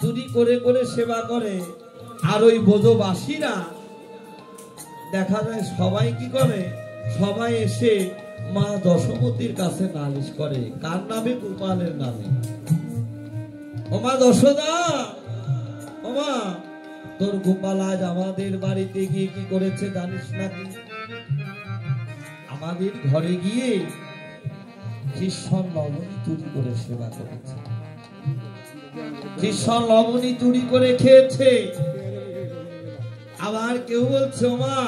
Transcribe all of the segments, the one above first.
চুরি করে করে সেবা করে। আর ওই বোঝবাসীরা দেখা যায় সবাই কি করে, সবাই এসে মা দশমতীর কাছে নালিশ করে। কার নামে? গোপালের নামে। ও মা দশদা, ও মা, তোর গোপাল আজ আমাদের বাড়িতে গিয়ে কি করেছে জানিস নাকি? আমাদের ঘরে গিয়ে কৃষ্ণ লবণী চুরি করে সেবা করেছে, কৃষ্ণ লবণী চুরি করে খেয়েছে। আবার কেউ বলছে, ও মা,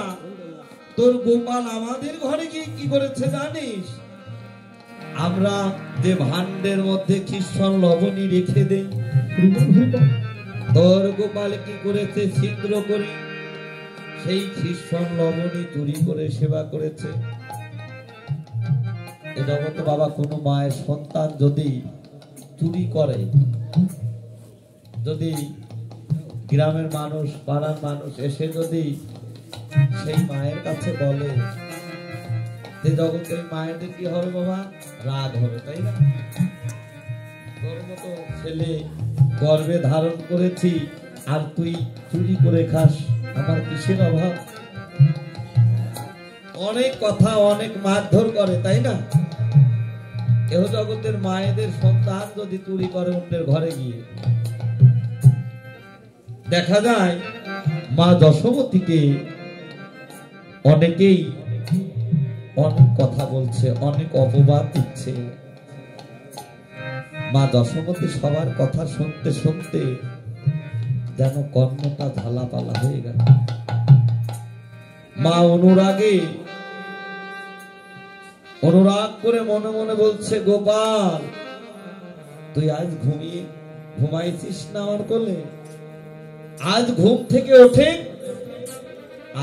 তোর গোপাল আমাদের ঘরে গিয়ে কি করেছে জানিস? আমরা যে ভান্ডের মধ্যে কৃষ্ণ লবণী রেখে দেই, তোর গোপাল কি করেছে ছিদ্র করে সেই কৃষ্ণ লবণী চুরি করে সেবা করেছে। এ জগতে বাবা কোনো মায়ের সন্তান যদি চুরি করে, যদি গ্রামের মানুষ, পাড়ার মানুষ এসে যদি সেই মায়ের কাছে বলে, যে জগতে মায়েদের কি হবে বাবা? রাগ হবে, তাই না? তোর মতো ছেলে গর্ভে ধারণ করেছি আর তুই চুরি করে খাস, আমার কিসের অভাব? অনেক কথা, অনেক মারধর করে, তাই না? এহ জগতের মায়েদের সন্তান যদি চুরি করে অন্যের ঘরে গিয়ে, দেখা যায় মা যশোমতীকে অনেকেই অনেক কথা বলছে, অনেক অপবাদ দিচ্ছে। মা যশোমতী সবার কথা শুনতে শুনতে যেন কর্ণটা ঝালাপালা হয়ে গেল। মা অনুরাগ করে মনে মনে বলছে, গোপাল, তুই আজ ঘুমাইছিস না আমার কোলে? আজ ঘুম থেকে ওঠে,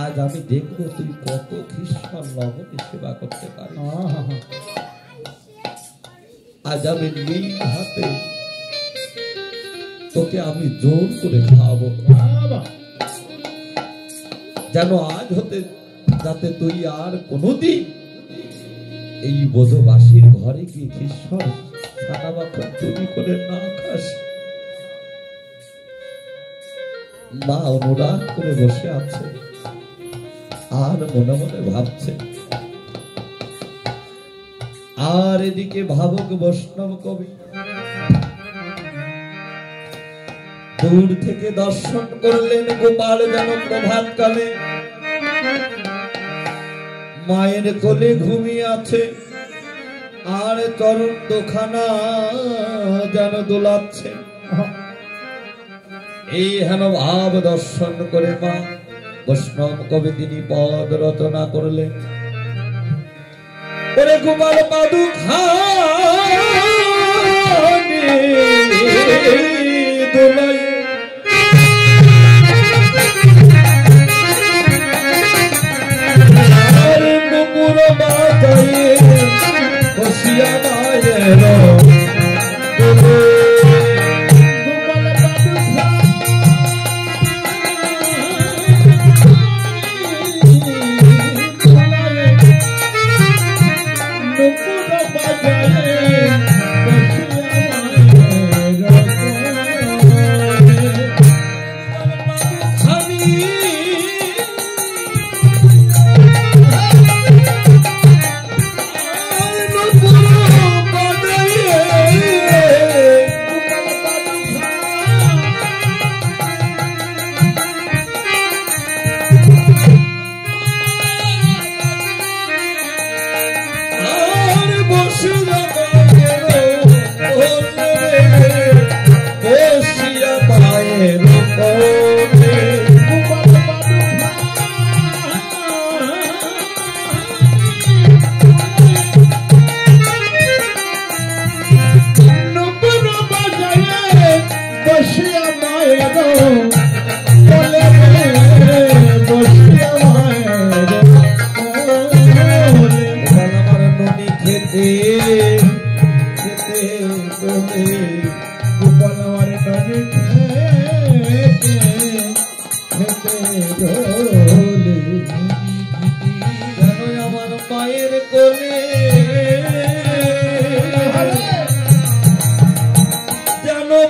আজ আমি দেখবো তুই কত কৃষ্ণ লবণী সেবা করতে পারিস। আজ আমি নিজ হাতে তোকে আমি জোর করে খাওয়াবো, যেন আজ হতে যাতে তুই আর কোনদিন এই বোঝবাসীর ঘরে গিয়ে কৃষ্ণ ছানা বাচ্চা চুরি করে না খাস। মা অনুরাগ করে বসে আছে আর মনে মনে ভাবছে। আর এদিকে ভাবক বৈষ্ণব কবি দূর থেকে দর্শন করলেন গোপাল যেন প্রভাত কালে মায়ের কোলে ঘুমিয়ে আছে, আর চরণ দুখানা যেন দোলাচ্ছে। এই হেন ভাব দর্শন করে মা বৈষ্ণব কবি তিনি পদ রচনা করলেন। ওরে গোপাল পাদুখানি দোলাই আর নুপুর বাতায়ে বসিয়া মায়ের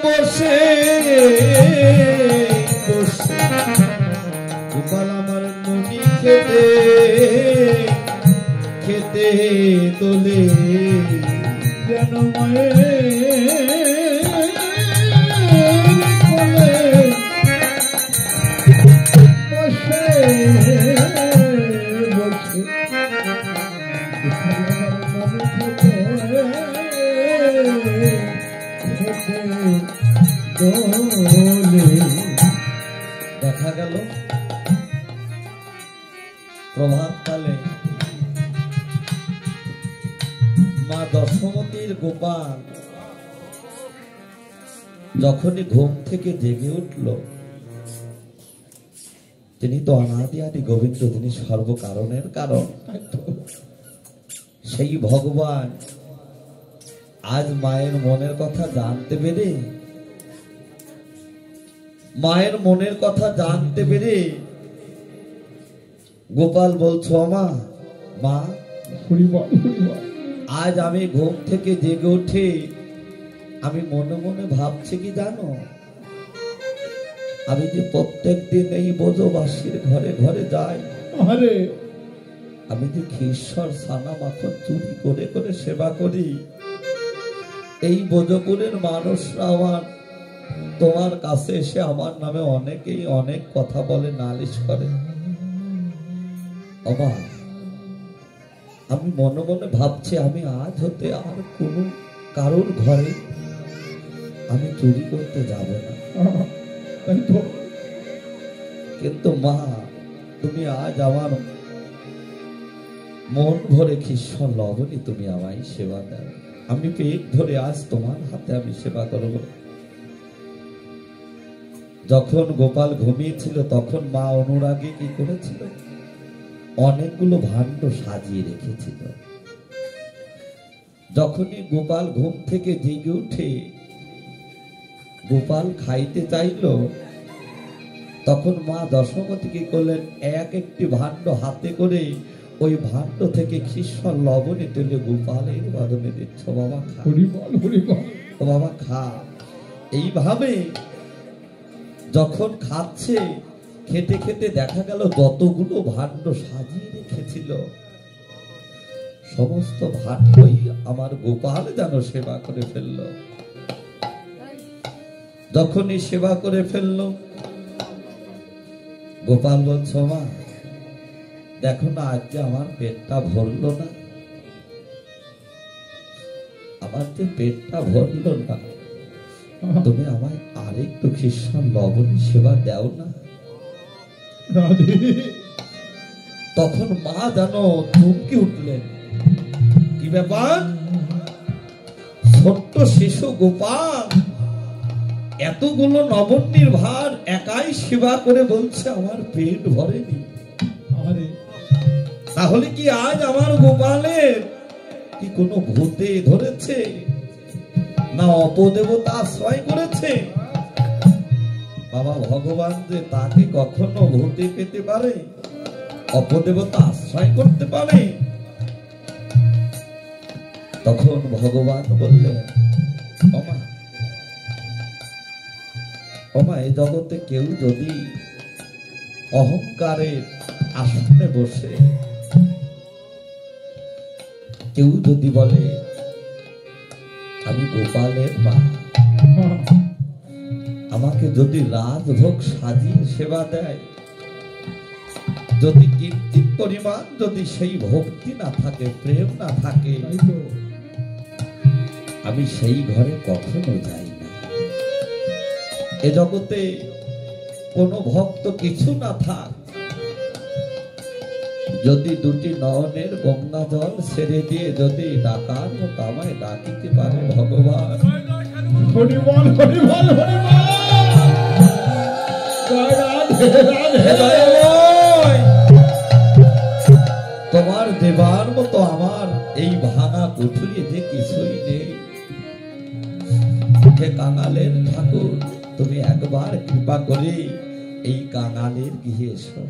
বসে তোলে যেন মায়ের বসে বসে দেখা গেল প্রভাতকালে মা দশমতীর গোপাল যখনই ঘুম থেকে জেগে উঠল, তিনি তো অনাদি আদি গোবিন্দ, তিনি সর্বকারণের কারণ। সেই ভগবান আজ মায়ের মনের কথা জানতে পেরে, মায়ের মনের কথা জানতে পেরে গোপাল বলছো, মা মা আজ আমি ঘুম থেকে জেগে উঠে আমি মনে মনে ভাবছি কি জানো, আমি যে প্রত্যেক দিন এই বোঝবাসীর ঘরে ঘরে যাই, আমি যে ক্ষীরসর ছানা মাখন চুরি করে করে সেবা করি, এই বোঝপুরের মানুষরা আমার তোমার কাছে এসে আমার নামে অনেকেই অনেক কথা বলে, নালিশ করে। বাবা আমি মনে মনে ভাবছি আমি আজ হতে আর কোনো কারোর ঘরে আমি চুরি করতে যাব না। কিন্তু মা তুমি আজ আমার মন ভরে খ্রিস্টান লবণী তুমি আমায় সেবা দাও, আমি পেট ধরে আজ তোমার হাতে আমি সেবা করব। যখন গোপাল ঘুমিয়েছিল তখন মা অনুরাগে কি করেছিল, অনেকগুলো ভাণ্ড সাজিয়ে রেখেছিল। যখনই গোপাল ঘুম থেকে জেগে উঠে গোপাল খাইতে চাইল, তখন মা দশমতী কি করলেন, এক একটি ভাণ্ড হাতে করে ওই ভাণ্ড থেকে খ্রিস্টান লবণে তুলে গোপালের বাদনে দিচ্ছ, বাবা খা, বাবা খা। এইভাবে যখন খাচ্ছে, খেতে খেতে দেখা গেল যতগুলো ভাণ্ড সাজিয়ে রেখেছিল সমস্ত ভাণ্ডই আমার গোপাল যেন সেবা করে ফেলল। যখনই সেবা করে ফেলল, গোপাল বলছ, মা দেখো না আজকে আমার পেটটা ভরলো না, আমার যে পেটটা ভরলো না, তুমি আমায় আরেকটু খ্রিস্টান লবণী সেবা দাও না। তখন মা যেন চমকে উঠলেন, কি ব্যাপার, ছোট্ট শিশু গোপাল এতগুলো নবন্যীর ভার একাই সেবা করে বলছে আমার পেট ভরেনি, তাহলে কি আজ আমার গোপালের কি কোনো ভূতে ধরেছে, না অপদেবতা আশ্রয় করেছে? বাবা ভগবান যে তাকে কখনো ভূতে পেতে পারে, অপদেবতা আশ্রয় করতে পারে? তখন ভগবান বললেন, ওমা ওমা এই জগতে কেউ যদি অহংকারের আসনে বসে কেউ যদি বলে আমি গোপালের মা, আমাকে যদি রাজভোগ সাজিয়ে সেবা দেয়, যদি কিঞ্চিৎ পরিমাণ যদি সেই ভক্তি না থাকে, প্রেম না থাকে, আমি সেই ঘরে কখনো যাই না। এ জগতে কোনো ভক্ত কিছু না থাক, যদি দুটি নয়নের গঙ্গা জল ছেড়ে দিয়ে যদি ডাকার মতো আমায় ডাকিতে পারে ভগবান, তোমার দেবার মতো আমার এই ভাঙা কুঠুরি যে কিছুই নেই। হে কাঙালের ঠাকুর, তুমি একবার কৃপা করে এই কাঙালের গৃহে এসো,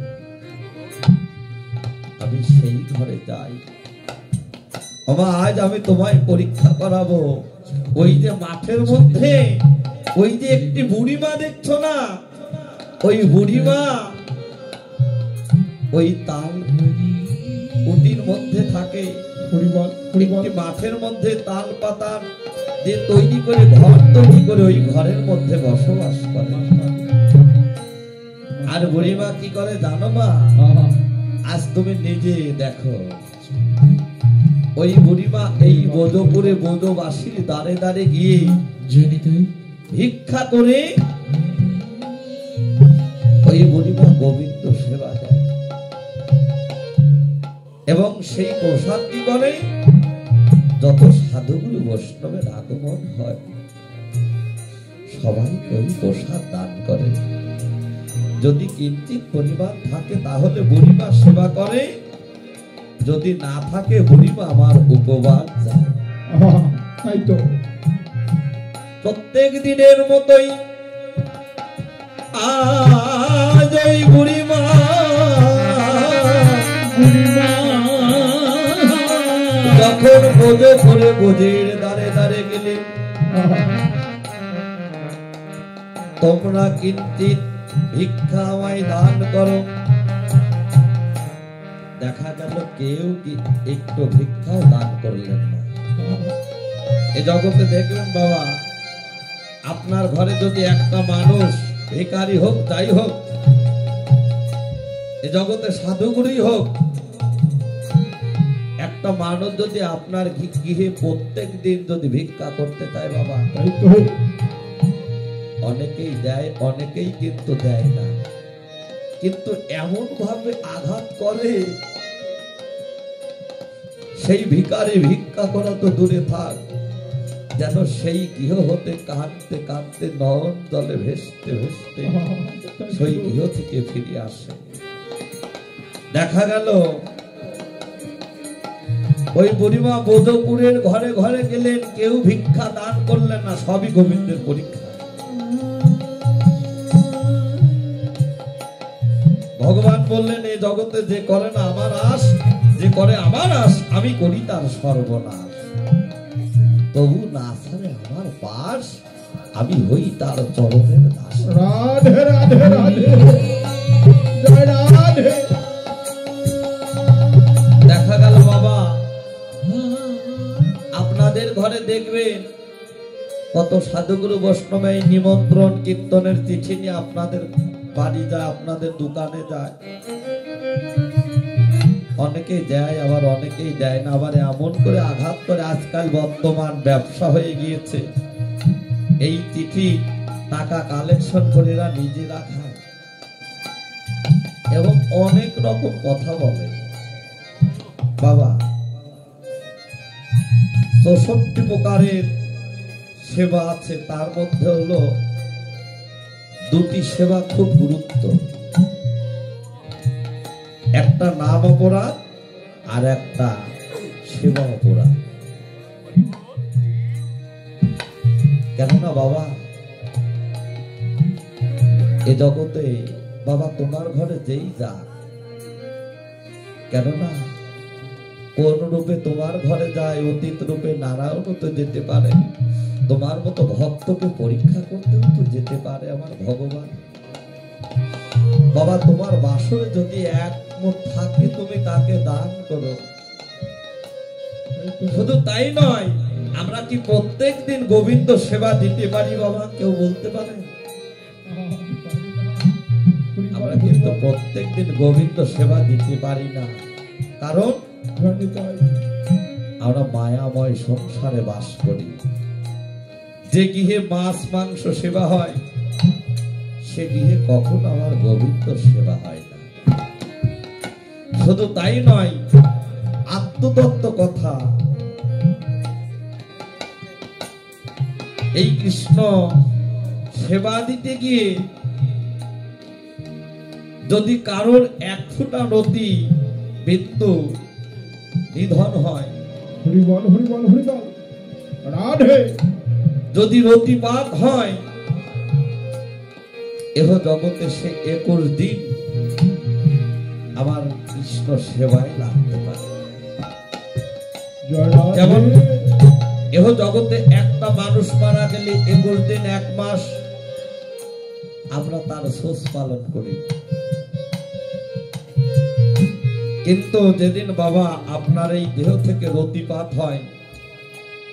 আমি সেই ঘরে যাই। বাবা আজ আমি তোমায় পরীক্ষা করাবো। ওই যে মাঠের মধ্যে ওই যে একটি বুড়িমা দেখছো না, ওই বুড়িমা ওই তাল উটির মধ্যে থাকে, হরিবল হরিবল একটি মাঠের মধ্যে তাল পাতা দিয়ে তৈরি করে ঘর তৈরি করে ওই ঘরের মধ্যে বসবাস করে। আর বুড়িমা কি করে জানো মা? আজ তুমি নিজে দেখো, ওই বুড়িমা এই বোধপুরে বোধবাসীর দ্বারে দ্বারে গিয়ে ভিক্ষা করে ওই বুড়িমা গোবিন্দ সেবা দেয়, এবং সেই প্রসাদ কি করে, যত সাধুগুরু বৈষ্ণবের আগমন হয় সবাইকে ওই প্রসাদ দান করে। যদি কিঞ্চিত পরিমাণ থাকে তাহলে বুড়িমা সেবা করে, যদি না থাকে বুড়িমা আমার উপবাস যায়। তাই তো প্রত্যেক দিনের মতোই আজ ওই বুড়িমা যখন বোঝো করে বোঝের দ্বারে দ্বারে গেলে, তোমরা কিঞ্চিত ভিক্ষা আমায় দান করো। দেখা গেল কেউ একটু ভিক্ষাও দান করলেন না। এ জগতে দেখলেন বাবা, আপনার ঘরে যদি একটা মানুষ ভিখারি হোক যাই হোক, এ জগতে সাধুগুরুই হোক, একটা মানুষ যদি আপনার গৃহে প্রত্যেক দিন যদি ভিক্ষা করতে চায় বাবা, তাই তো অনেকেই দেয়, অনেকেই কিন্তু দেয় না। কিন্তু এমন ভাবে আঘাত করে, সেই ভিখারি ভিক্ষা করা তো দূরে থাক, যেন সেই গৃহ হতে কাঁদতে কাঁদতে নয়ন জলে ভেসতে ভেসতে সেই গৃহ থেকে ফিরে আসে। দেখা গেল ওই বুড়িমা বোধপুরের ঘরে ঘরে গেলেন, কেউ ভিক্ষা দান করলেন না, সবই গোবিন্দের পরীক্ষা। ভগবান বললেন, এই জগতে যে করে না আমার আশ, যে করে আমার আশ, আমি করি তার সর্বনাশ। তবু না ছাড়ে আমার পাশ, আমি হই তার চরণের দাস। রাধে রাধে রাধে জয় রাধে। দেখা গেল বাবা, আপনাদের ঘরে দেখবেন কত সাধুগুরু বৈষ্ণব এই নিমন্ত্রণ কীর্তনের চিঠি নিয়ে আপনাদের বাড়ি যায়, আপনাদের দোকানে যায়। অনেকেই দেয়, আবার অনেকেই দেয় না। আবার এমন করে আঘাত করে, আজকাল বর্তমান ব্যবসা হয়ে গিয়েছে, এই চিঠি টাকা কালেকশন করে এরা নিজেরা খায় এবং অনেক রকম কথা বলে। বাবা, 64 প্রকারের সেবা আছে, তার মধ্যে হলো দুটি সেবা খুব গুরুত্ব, একটা নাম অপরাধ আর একটা সেবা অপরাধ। কেননা বাবা, এ জগতে বাবা তোমার ঘরে যেই যাক, কেননা কোন রূপে তোমার ঘরে যায়, অতীত রূপে নারায়ণ তো যেতে পারে, তোমার মতো ভক্তকে পরীক্ষা করতেও তো যেতে পারে আমার ভগবান। বাবা, তোমার বাসরে যদি এক মুঠ থাকে, তুমি তাকে দান করো। শুধু তাই নয়, আমরা কি প্রত্যেক দিন গোবিন্দ সেবা দিতে পারি বাবা? কেউ বলতে পারে? আমরা কিন্তু প্রত্যেক দিন গোবিন্দ সেবা দিতে পারি না, কারণ আমরা মায়াময় সংসারে বাস করি। যে গৃহে মাছ মাংস সেবা হয়, সে গৃহে কখনো আমার গোবিন্দ সেবা হয় না। শুধু তাই নয়, আত্মতত্ত্ব কথা, এই কৃষ্ণ সেবা দিতে গিয়ে যদি কারোর এক ফোঁটা নদী বিন্দু নিধন হয়, হরিবল হরিবল হরিবল রাধে, যদি রতিপাত হয়, এহ জগতে সে 21 দিন আমার কৃষ্ণ সেবায় লাগতে পারে। যেমন এহ জগতে একটা মানুষ মারা গেলে 21 দিন 1 মাস আমরা তার শোষ পালন করি। কিন্তু যেদিন বাবা আপনার এই দেহ থেকে রতিপাত হয়,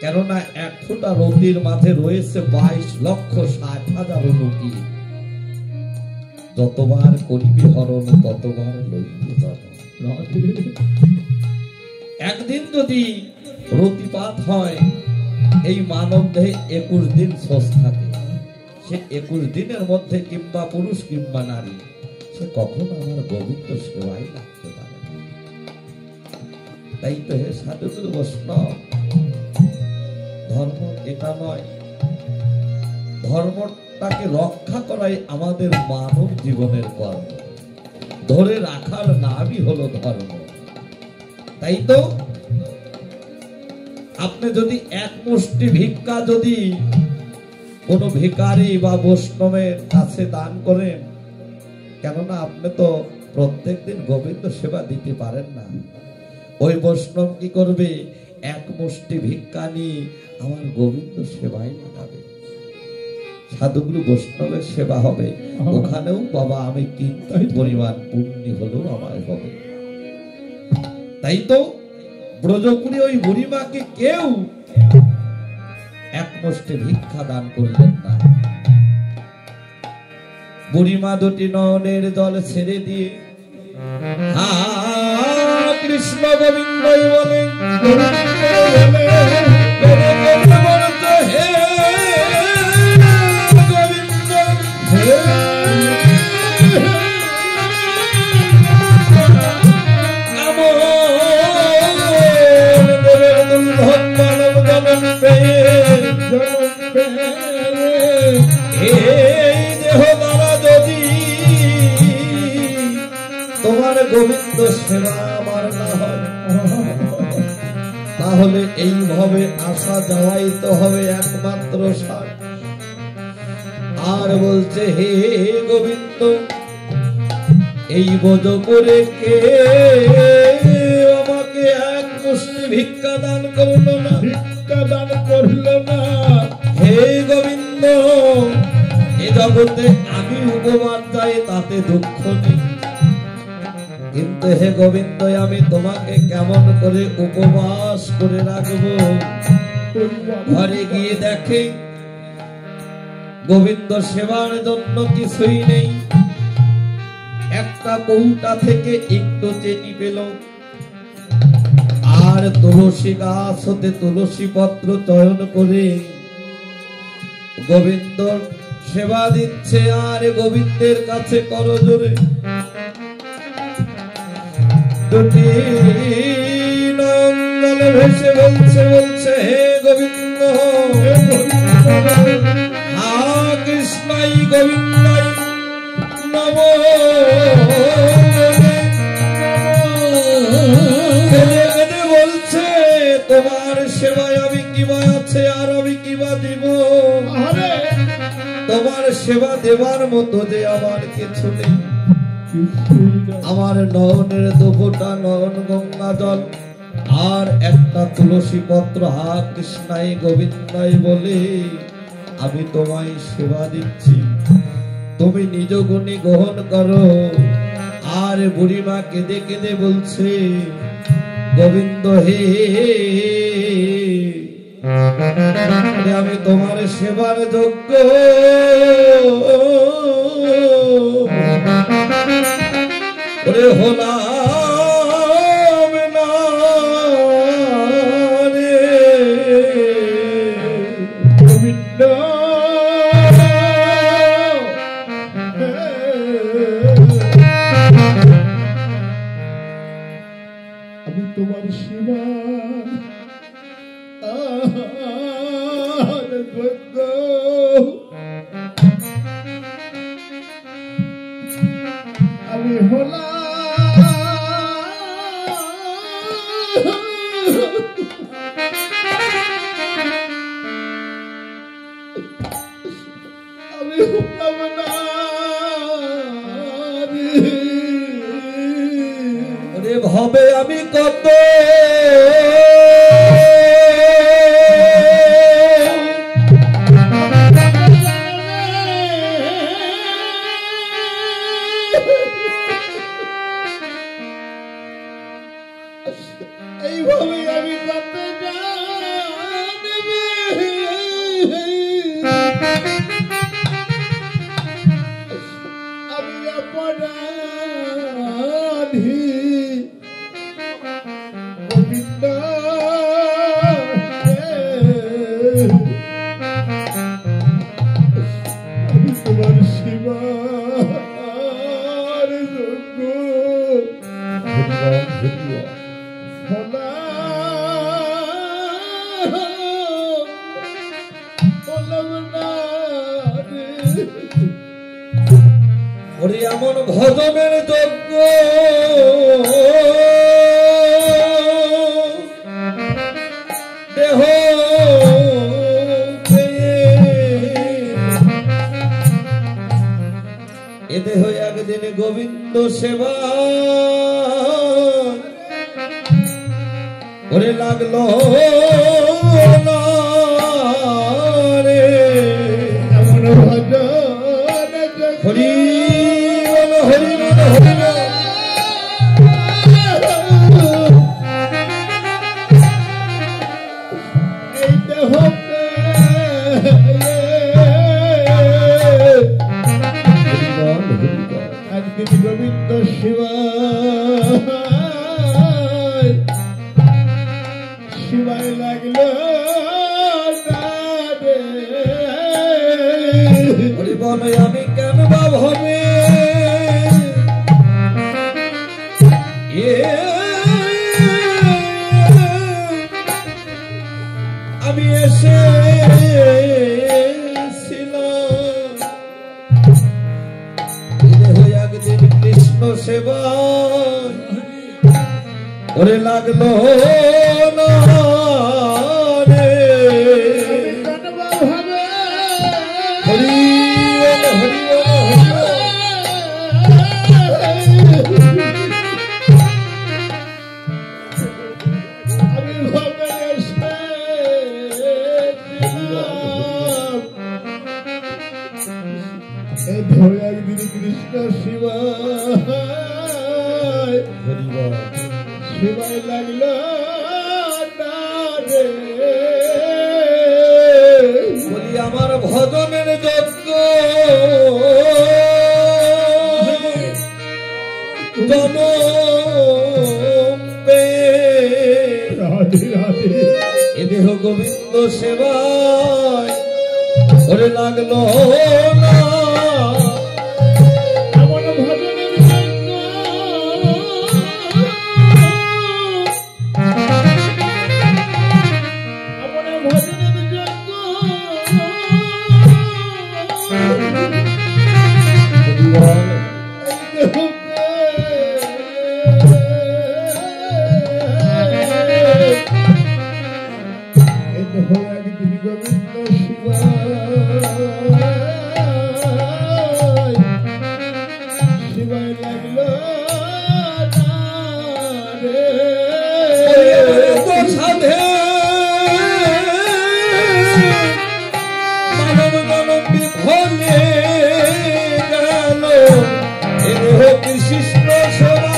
কেননা এক ফোঁটা রতির মাঝে রয়েছে 22,60,000 অনুকি, যতবার করিবে হরণ ততবার লইবে ধরণ। একদিন যদি রতিপাত হয়, এই মানব দেহে 21 দিন শোষ থাকে। সে 21 দিনের মধ্যে কিংবা পুরুষ কিংবা নারী, সে কখনো আমার গোবিন্দ সেবাই লাগতে পারে না। তাই তো হে সাধুগুরু বৈষ্ণব, ধর্ম এটা নয়, ধর্মটাকে রক্ষা করাই আমাদের মানব জীবনের কর্ম, ধরে রাখার নামই হলো ধর্ম। তাই তো আপনি যদি এক মুষ্টি ভিক্ষা যদি কোন ভিখারি বা বৈষ্ণবের কাছে দান করেন, কেননা আপনি তো প্রত্যেকদিন গোবিন্দ সেবা দিতে পারেন না, ওই বৈষ্ণব কি করবে? এক মুষ্টি ভিক্ষা নিয়ে আমার গোবিন্দ সেবাই লাগাবে, সাধুগুরু বৈষ্ণবের সেবা হবে, ওখানেও বাবা আমি কিন্তু পরিমাণ পুণ্য হলেও আমার হবে। তাই তো ব্রজপুরী ওই বুড়িমাকে কেউ এক মুষ্টি ভিক্ষা দান করলেন না। বুড়িমা দুটি নয়নের জল ছেড়ে দিয়ে কৃষ্ণ গোবিন্দ বলেন, হে গোবিন্দ, তোমার গোবিন্দ সেবা আমার না হয়, তাহলে এইভাবে আসা যাওয়াই তো হবে একমাত্র সার। আর বলছে, হে গোবিন্দ, এই বোঝ করে কে আমাকে এক মুষ্টি ভিক্ষা দান করলো না, ভিক্ষা দান করলো না। হে গোবিন্দ, এ জগতে আমি উপবাস যাই তাতে দুঃখ নেই, কিন্তু হে গোবিন্দ আমি তোমাকে কেমন করে উপবাস করে রাখবো? ঘরে গিয়ে দেখে গোবিন্দ সেবার জন্য কিছুই নেই, একটা কৌটা থেকে একটু চিনি পেল, আর তুলসী গাছ হতে তুলসী পত্র চয়ন করে গোবিন্দ সেবা দিচ্ছে। আর গোবিন্দের কাছে করজোরে দুটি নয়ন ভেসে বলছে, হে গোবিন্দ, কৃষ্ণাই গোবিন্দাই নম। বলছে, তোমার সেবায় আমি কিবা আছে, আর আমি কিবা দিব? তোমার সেবা দেবার মতো যে আমার কিছু নেই। আমার নয়নের দুফোঁটা নয়ন গঙ্গা জল আর একটা তুলসী পত্র, হা কৃষ্ণাই গোবিন্দাই বলে আমি তোমায় সেবা দিচ্ছি, তুমি নিজ গুণী গ্রহণ করো। আর বুড়িমা কেঁদে কেঁদে বলছে, গোবিন্দ হে, আমি তোমার সেবার যোগ্য, ওরে হলাম না রে গোবিন্দ। আমি তোমার সেবা যোগ্য, আমি হলাম হবে আমি কত শিবার যোগ্য ওরে এমন ভজনের যজ্ঞ দেহ এ দেহ একদিন গোবিন্দ সেবা ওরে লাগলো না রে এমন ভজন হরি বল হরি বল হরি বল এই দেহ একদিন গোবিন্দ শিবায় লাগলো হরি বল আমি কেন বা ভবে আমি এসেছিলাম একদিন কৃষ্ণ সেবা ওরে লাগলো না রে হরি বল হরি বল হরি বল আমি ভাবে একদিন কৃষ্ণ শিবায় লাগলো না রে বলি আমার ভজনের যজ্ঞ জনমে এ দেহ গোবিন্দ সেবায় ওরে লাগলো না এমন ভজনের জন্য এমন ভজনের জন্য একদিন গোবিন্দ শিবায় লাগলো সাধে মানব মানব বিফলে গেল এ দেহ বিশিষ্ট সেবা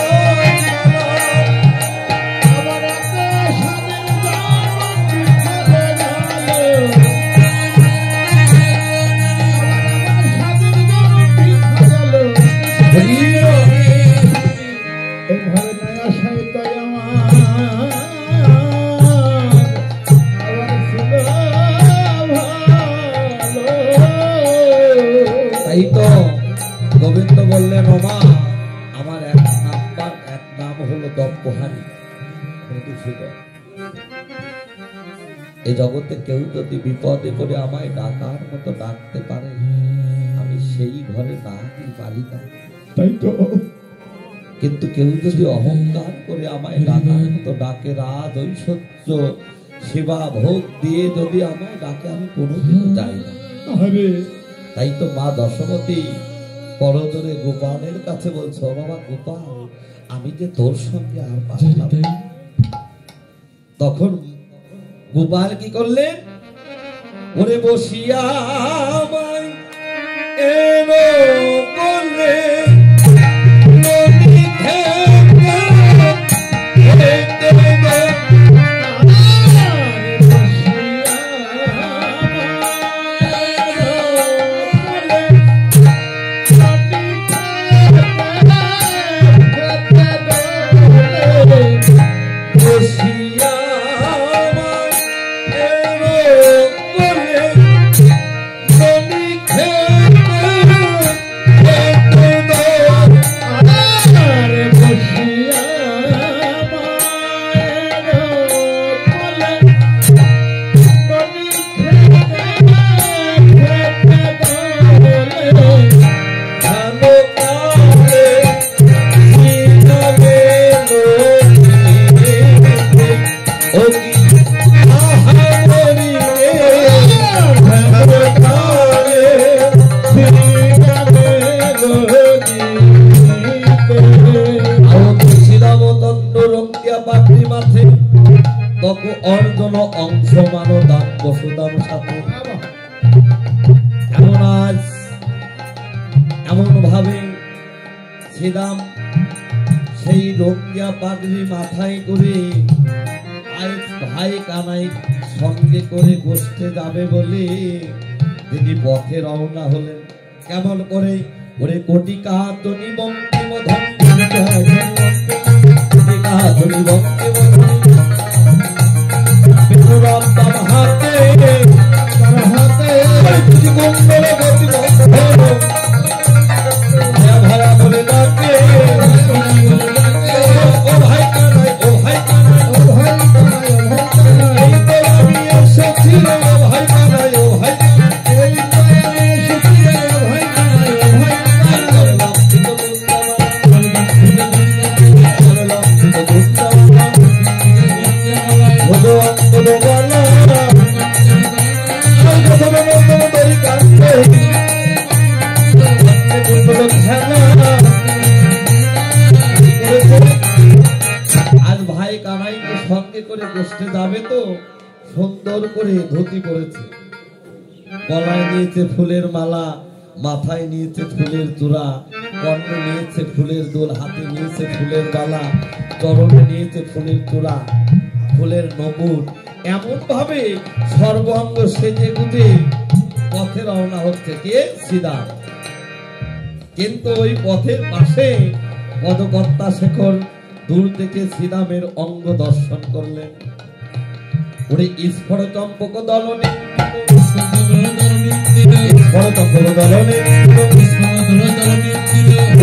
তাই তো গোবিন্দ বললেন ওমা আমার এক নাম হলো দব্যহারী এই জগতে কেউ যদি বিপদে পড়ে আমায় ডাকার মতো ডাকতে পারে আমি সেই ঘরে ডাকি বালিকা তাই তো কিন্তু কেউ যদি অহংকার করে আমায় ডাকার মতো ডাকে রাজ ঐশ্বর্য সেবা ভোগ দিয়ে যদি আমায় ডাকে আমি কোনোদিন যাই না তাই তো মা দশমতী করজোরে গোপালের কাছে বলছো বাবা গোপাল আমি যে তোর সঙ্গে আর পারলাম না। তখন গোপাল কি করলেন ওরে বসিয়া আমায় এলো বলে যেমন অংশ মানো দাম বসুদাম সাথে, এমন আজ এমন ভাবে শ্রীরাম সেই রঙ্গিয়া পাগড়ি মাথায় করে আজ ভাই কানাই সঙ্গে করে গোষ্ঠে যাবে বলে তিনি পথে রওনা হলেন। কেমন করে? ওরে কোটি কাতনি বঙ্কিম ধন্যি কোটি কাতনি বঙ্কিম বিপুরাম তার হাতে কুণ্ডল গতি ভয়া ভয়া বলে ডাকে, ও ভাই কানাই, ও ভাই কানাই, ও ভাই কানাই, ও ভাই কানাই, এই তো আমি এসেছি রে, ও ভাই কানাই, ও ভাই কানাই, এই তো আমি এসেছি রে, ও ভাই কানাই, ও ভাই কানাই, আজ ভাই কানাইকে সঙ্গে করে গোষ্ঠে যাবে তো সুন্দর করে ধুতি পরেছে, গলায় নিয়েছে ফুলের মালা, মাথায় নিয়েছে ফুলের চূড়া, কর্ণে নিয়েছে ফুলের দোল, হাতে নিয়েছে ফুলের বালা, চরণে নিয়েছে ফুলের চূড়া, ফুলের নবুর, এমন ভাবে সর্বাঙ্গ সেজে গুজে পথে রওনা হচ্ছে কে? শ্রীরাম। কিন্তু ওই পথের পাশে পদকর্তা শেখর দূর থেকে শ্রীরামের অঙ্গ দর্শন করলেন। ওরে স্ফর চম্পক দলনে, স্ফর চম্পক দলনে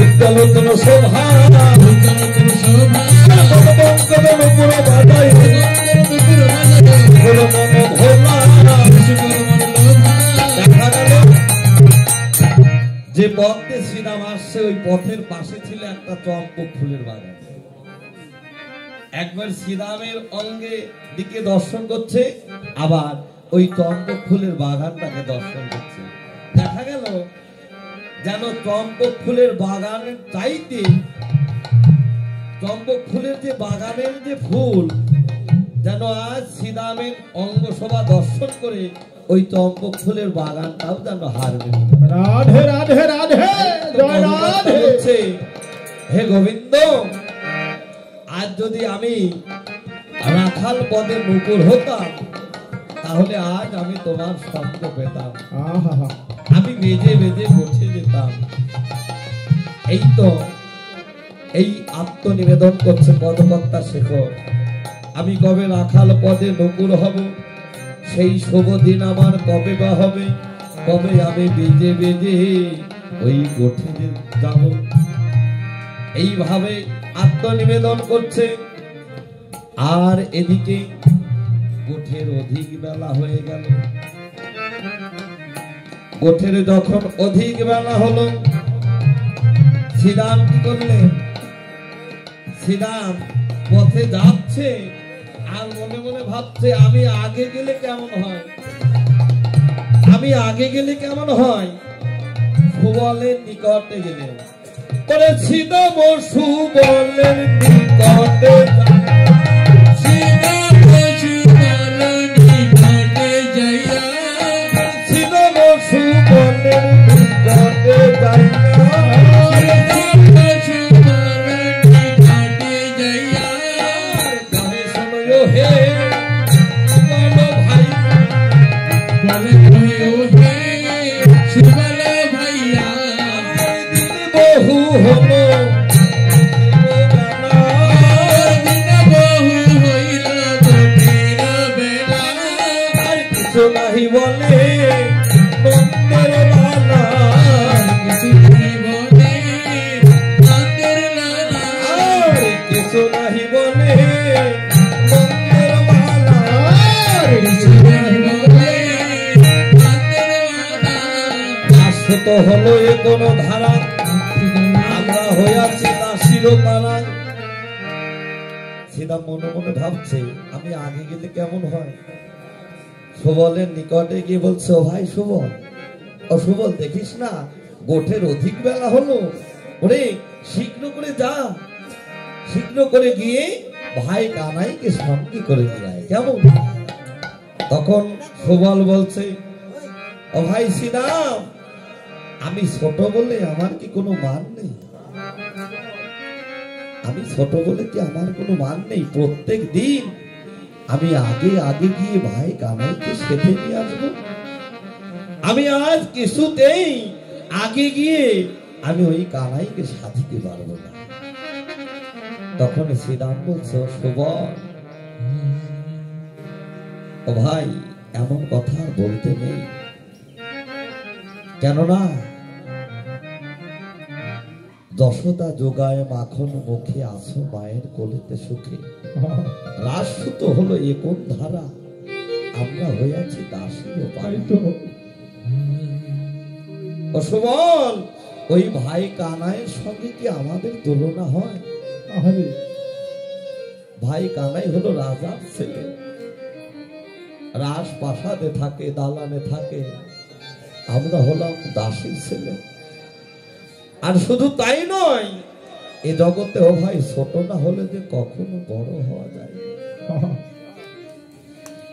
উজ্জ্বলতন শোভা, দেখা গেল যে পথে শ্রীরাম আসছে ওই পথের পাশে ছিল একটা চম্পক ফুলের বাগান। একবার শ্রীরামের অঙ্গে দিকে দর্শন করছে, আবার ওই চম্পক ফুলের বাগানটাকে দর্শন করছে। দেখা গেল যেন চম্পক ফুলের বাগানের চাইতে চম্পক ফুলের যে বাগানের যে ফুল, যেন আজ শ্রীরামের অঙ্গ শোভা দর্শন করে ওই চম্পক ফুলের বাগানটাও যেন হার মেনে গেল। রাধে রাধে রাধে জয় রাধে। বলছে, হে গোবিন্দ, আজ যদি আমি রাখাল পদে নূপুর হতাম তাহলে আজ আমি তোমার সঙ্গ পেতাম, আমি বেজে বেজে বসে যেতাম। এই তো এই আত্মনিবেদন করছে পদকর্তা শেখর। আমি কবে রাখাল পদে নূপুর হব, সেই শুভ দিন আমার কবে বা হবে, কবে আমি বেজে বেজে ওই গোঠে যাব। এইভাবে আত্মনিবেদন করছে। আর এদিকে গোঠের অধিক বেলা হয়ে গেল। গোঠের যখন অধিক বেলা হলো, শ্রীরাম কি করলেন? শ্রীরাম পথে যাচ্ছে আর মনে মনে ভাবছে, আমি আগে গেলে কেমন হয়, আমি আগে গেলে কেমন হয়। সুবলের নিকটে গেলেন। করেছিল বসু বলের নিকটে, ছিল বসু বলের নিকটে শোনো হে বলো ভাই, বহু হলো কিছু নাহি বলে নন্দের লালা, কিছু নাহি বলে নন্দের লালা, আসত হলো এ কোন ধারা, আমরা হইয়াছি তা শিরোপাড়ায়। শ্রীরাম মনে মনে ভাবছে, আমি আগে গেলে কেমন হয়। সুবলের নিকটে গিয়ে বলছে, ও ভাই সুবল, ও সুবল, দেখিস না গোঠের অধিক বেলা হলো, ওরে শীঘ্র করে যা, শীঘ্র করে গিয়ে ভাই কানাইকে সঙ্গে করে নিয়ে আয়। কেমন? তখন সুবল বলছে, ও ভাই শ্রীরাম, আমি ছোট বলে আমার কি কোনো মান নেই? আমি ছোট বলে কি আমার কোনো মান নেই? প্রত্যেক দিন আমি আগে আগে গিয়ে ভাই কানাইকে সেধে নিয়ে আসবো। আমি আজ কিছুতেই আগে গিয়ে আমি ওই কানাইকে সাধিতে পারবো না। তখন শ্রীরাম বলছে, সুবল, ও ভাই, এমন কথা বলতে নেই। কেননা যশোদা যোগায় মাখন মুখে আসো মায়ের কোলেতে সুখে, রাজসূত হলো এ কোন ধারা, আমরা হইয়াছি দাসী ও পারা। ও সুবল, ওই ভাই কানাইয়ের সঙ্গে কি আমাদের তুলনা হয়? ভাই কানাই হলো রাজার ছেলে, রাজপ্রাসাদে থাকে, দালানে থাকে, আমরা হলাম দাসীর ছেলে। আর শুধু তাই নয়, এ জগতে ও ভাই ছোট না হলে যে কখনো বড় হওয়া যায়,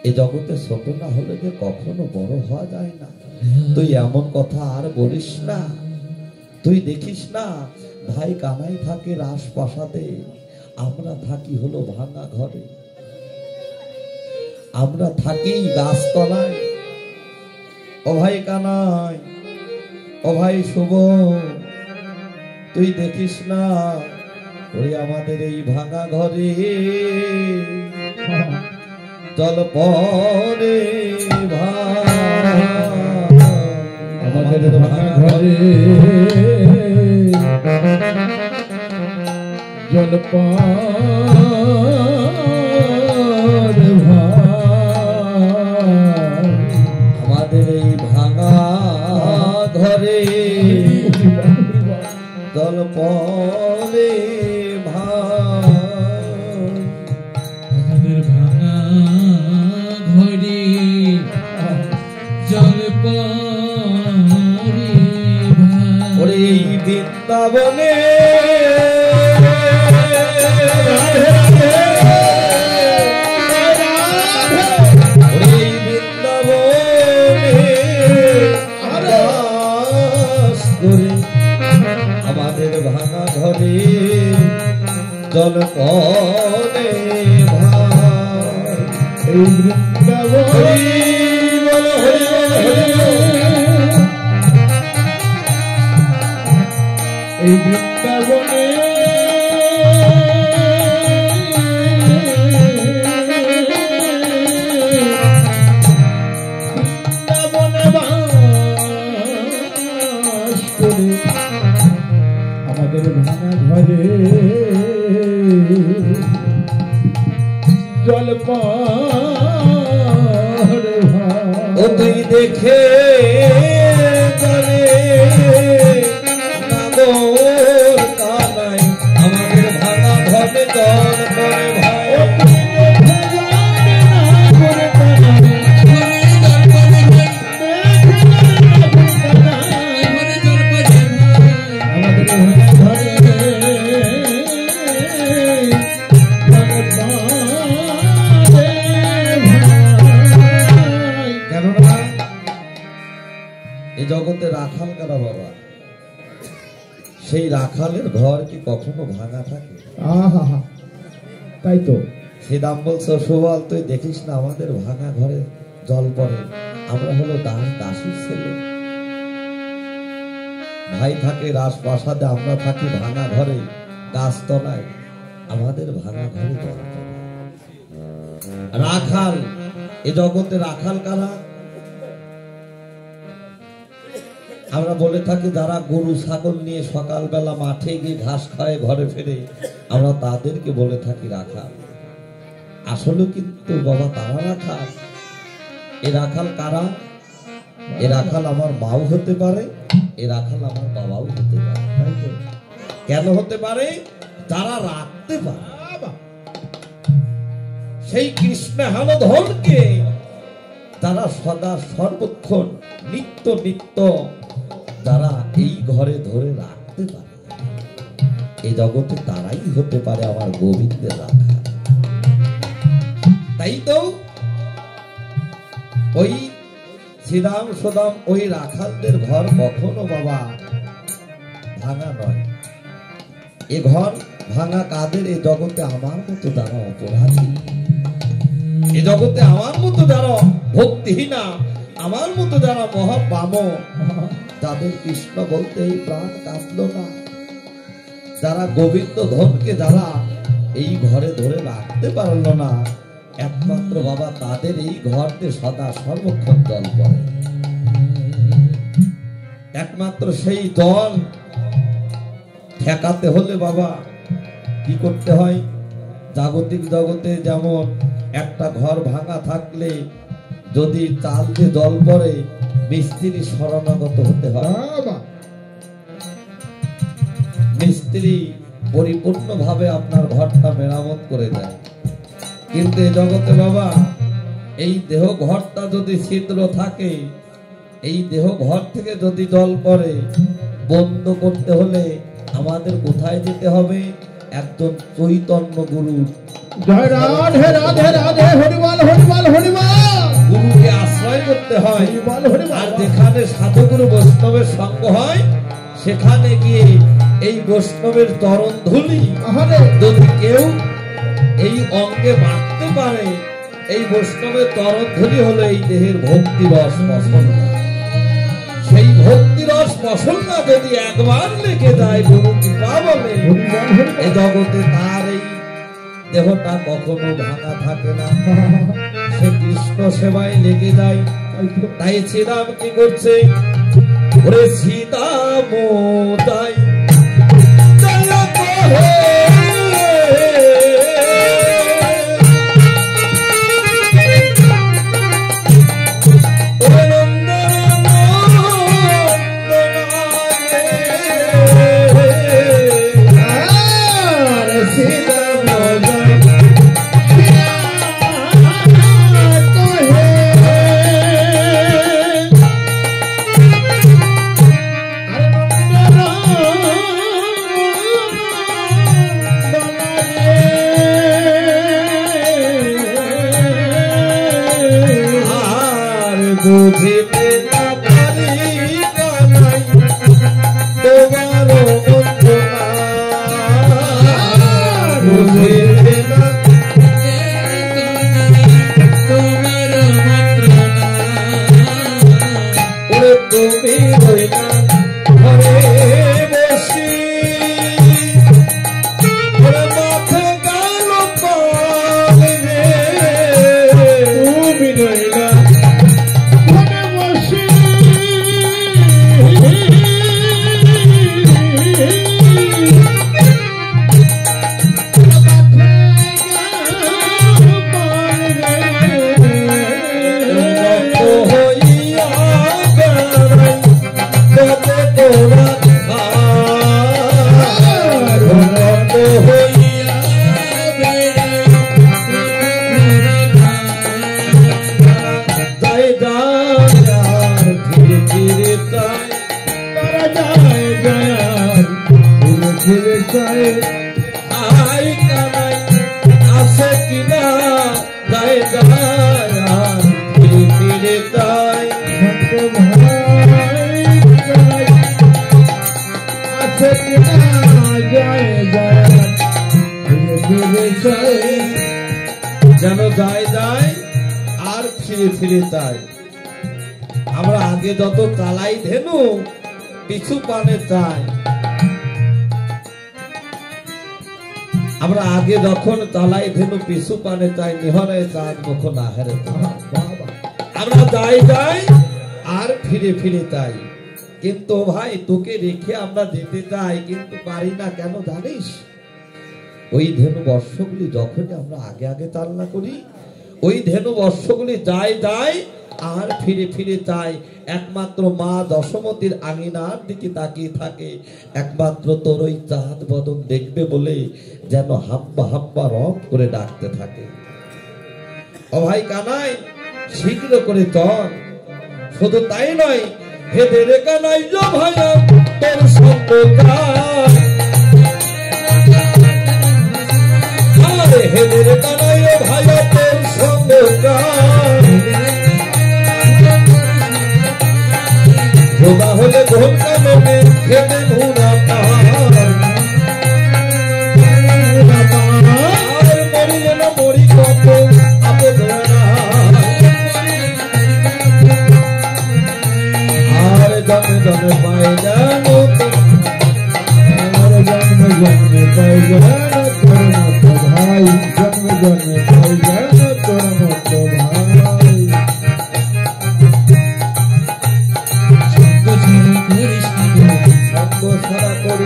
এ জগতে ছোট না হলে যে কখনো বড় হওয়া যায় না। তুই এমন কথা আর বলিস না। তুই দেখিস না, ভাই কানাই থাকে রাজপ্রাসাদে, আমরা থাকি হলো ভাঙা ঘরে, আমরা থাকি গাছতলায়। ও ভাই কানাই, ও ভাই শুভ, তুই দেখিস না, ওই আমাদের এই ভাঙা ঘরে জল পরে আমাদের ভাঙা ঘরে জল পরে আমাদের এই ভাঙা ঘরে জল পরে আমাদের ভাঙা ঘরে জল পরে ওরে এই বৃন্দাবনে আমাদের ভাঙা ঘরে জল পরে এই বৃন্দাবন এই বৃন্দাবনে আমাদের ভাঙা ঘরে জল পরে ও তুই দেখে চলে নাগর কানাই, আমাদের ভাঙা ঘরে জল পরে ভাই। জগতে রাখাল কারা বাবা? সেই রাখালের ঘর কি কখনো ভাঙা থাকে? তাই তো সে দাম বলছো, সুবল, তুই দেখিস না আমাদের ভাঙা ঘরে জল পড়ে, আমরা হলো দাসীর ছেলে। ভাই থাকে রাজপ্রাসাদে, আমরা থাকি ভাঙা ঘরে গাছতলায়, আমাদের ভাঙা ঘরে জল পড়ে। রাখাল, এ জগতে রাখাল কারা? আমরা বলে থাকি যারা গরু ছাগল নিয়ে সকালবেলা মাঠে গিয়ে ঘাস খায় ঘরে ফেরে, আমরা তাদেরকে বলে থাকি রাখাল। আসলে কিন্তু বাবা তারা রাখাল। এ রাখাল কারা? এ রাখাল আমার মাও হতে পারে, এ রাখাল আমার বাবাও হতে পারে। কেন হতে পারে? তারা রাখতে পারে। সেই কৃষ্ণ হানধনকে তারা সদা সর্বক্ষণ নিত্য নিত্য যারা এই ঘরে ধরে রাখতে পারে, এই জগতে তারাই হতে পারে আমার গোবিন্দের রাখা। তাই তো ওই শ্রীরাম সদাম ওই রাখালদের ঘর কখনো বাবা ভাঙা নয়। এ ঘর ভাঙা কাদের? এই জগতে আমার মতো যারা অপরাধী, এ জগতে আমার মতো যারা ভক্তিহীনা, আমার মতো যারা মহাপাম, যাদের কৃষ্ণ বলতে এই প্রাণ কাঁদল না, যারা গোবিন্দ ধনকে যারা এই ঘরে ধরে রাখতে পারলো না, একমাত্র বাবা তাদের এই ঘরতে সদা সর্বক্ষণ জল পড়ে। একমাত্র সেই জল ঠেকাতে হলে বাবা কি করতে হয়? জাগতিক জগতে যেমন একটা ঘর ভাঙা থাকলে যদি চাল দিয়ে জল পড়ে, মিস্ত্রি শরণাগত হতে হয়। মিস্ত্রি পরিপূর্ণ ভাবে আপনার ঘরটা মেরামত করে দেয়। কিন্তু এই জগতে বাবা এই দেহ ঘরটা যদি ছিদ্র থাকে, এই দেহ ঘর থেকে যদি জল পড়ে, বন্ধ করতে হলে আমাদের কোথায় যেতে হবে? একজন চৈতন্য গুরু, জয় রাধে রাধে রাধে, হরিবল হরিবল হরিবল, গুরুকে আশ্রয় করতে হয়। আর যেখানে সাধুগুরু বৈষ্ণবের সঙ্গ হয়, সেখানে গিয়ে এই বৈষ্ণবের চরণ ধুলি যদি কেউ এই অঙ্গে মারতে পারে, এই বৈষ্ণবের চরণ ধুলি হলো এই দেহের ভক্তি রস মশলা। সেই ভক্তি রস মশলা যদি একবার লেগে যায়, গুরু কৃপা বলে, এই জগতে তার এই দেহটা কখনো ভাঙা থাকে না, সে কৃষ্ণ সেবায় লেগে যায়। তাই শ্রীরাম কি করছে? ওরে সীতা মোতাই বুঝিতে না পারি কানাই তোমার বন্দনা, বুঝিতে না তোমার মন্ত্রণা, ওরে তুমি হইলা ঘরে বসি, ওরে মাথে গাল পাল রে, তুমি রইলা আছে কিনা যায় যায় ফিরে তাই আছে কিনা জয় জয় যেন যায় যায় আর ফিরে ফিরে তাই। আমরা আগে যত চালাই ধেনু পিছু পানে চাই, আমরা আগে যখন চালাই ধেনু পিছু পানে চাই, নিহরে চাঁদ কখন আহারে, আমরা যাই যাই আর ফিরে ফিরে চাই। কিন্তু ভাই তোকে রেখে আমরা যেতে চাই, কিন্তু পারি না কেন জানিস? ওই ধেনু বর্ষগুলি যখনই আমরা আগে আগে চালনা করি, ওই ধেনু বর্ষগুলি যাই যাই আর ফিরে ফিরে চাই। একমাত্র মা দশমতীর আঙিনার দিকে তাকিয়ে থাকে, একমাত্র তোর ওই চাঁদ বদন দেখবে বলে যেন হাম্বা হাম্বা রব করে ডাকতে থাকে। ও ভাই কানাই, শীঘ্র করে চল। শুধু তাই নয়, হেদে রে কানাই যো ভাইয়া তোর সঙ্গ হেদে রে কানাই ভাইয়া তোর সঙ্গ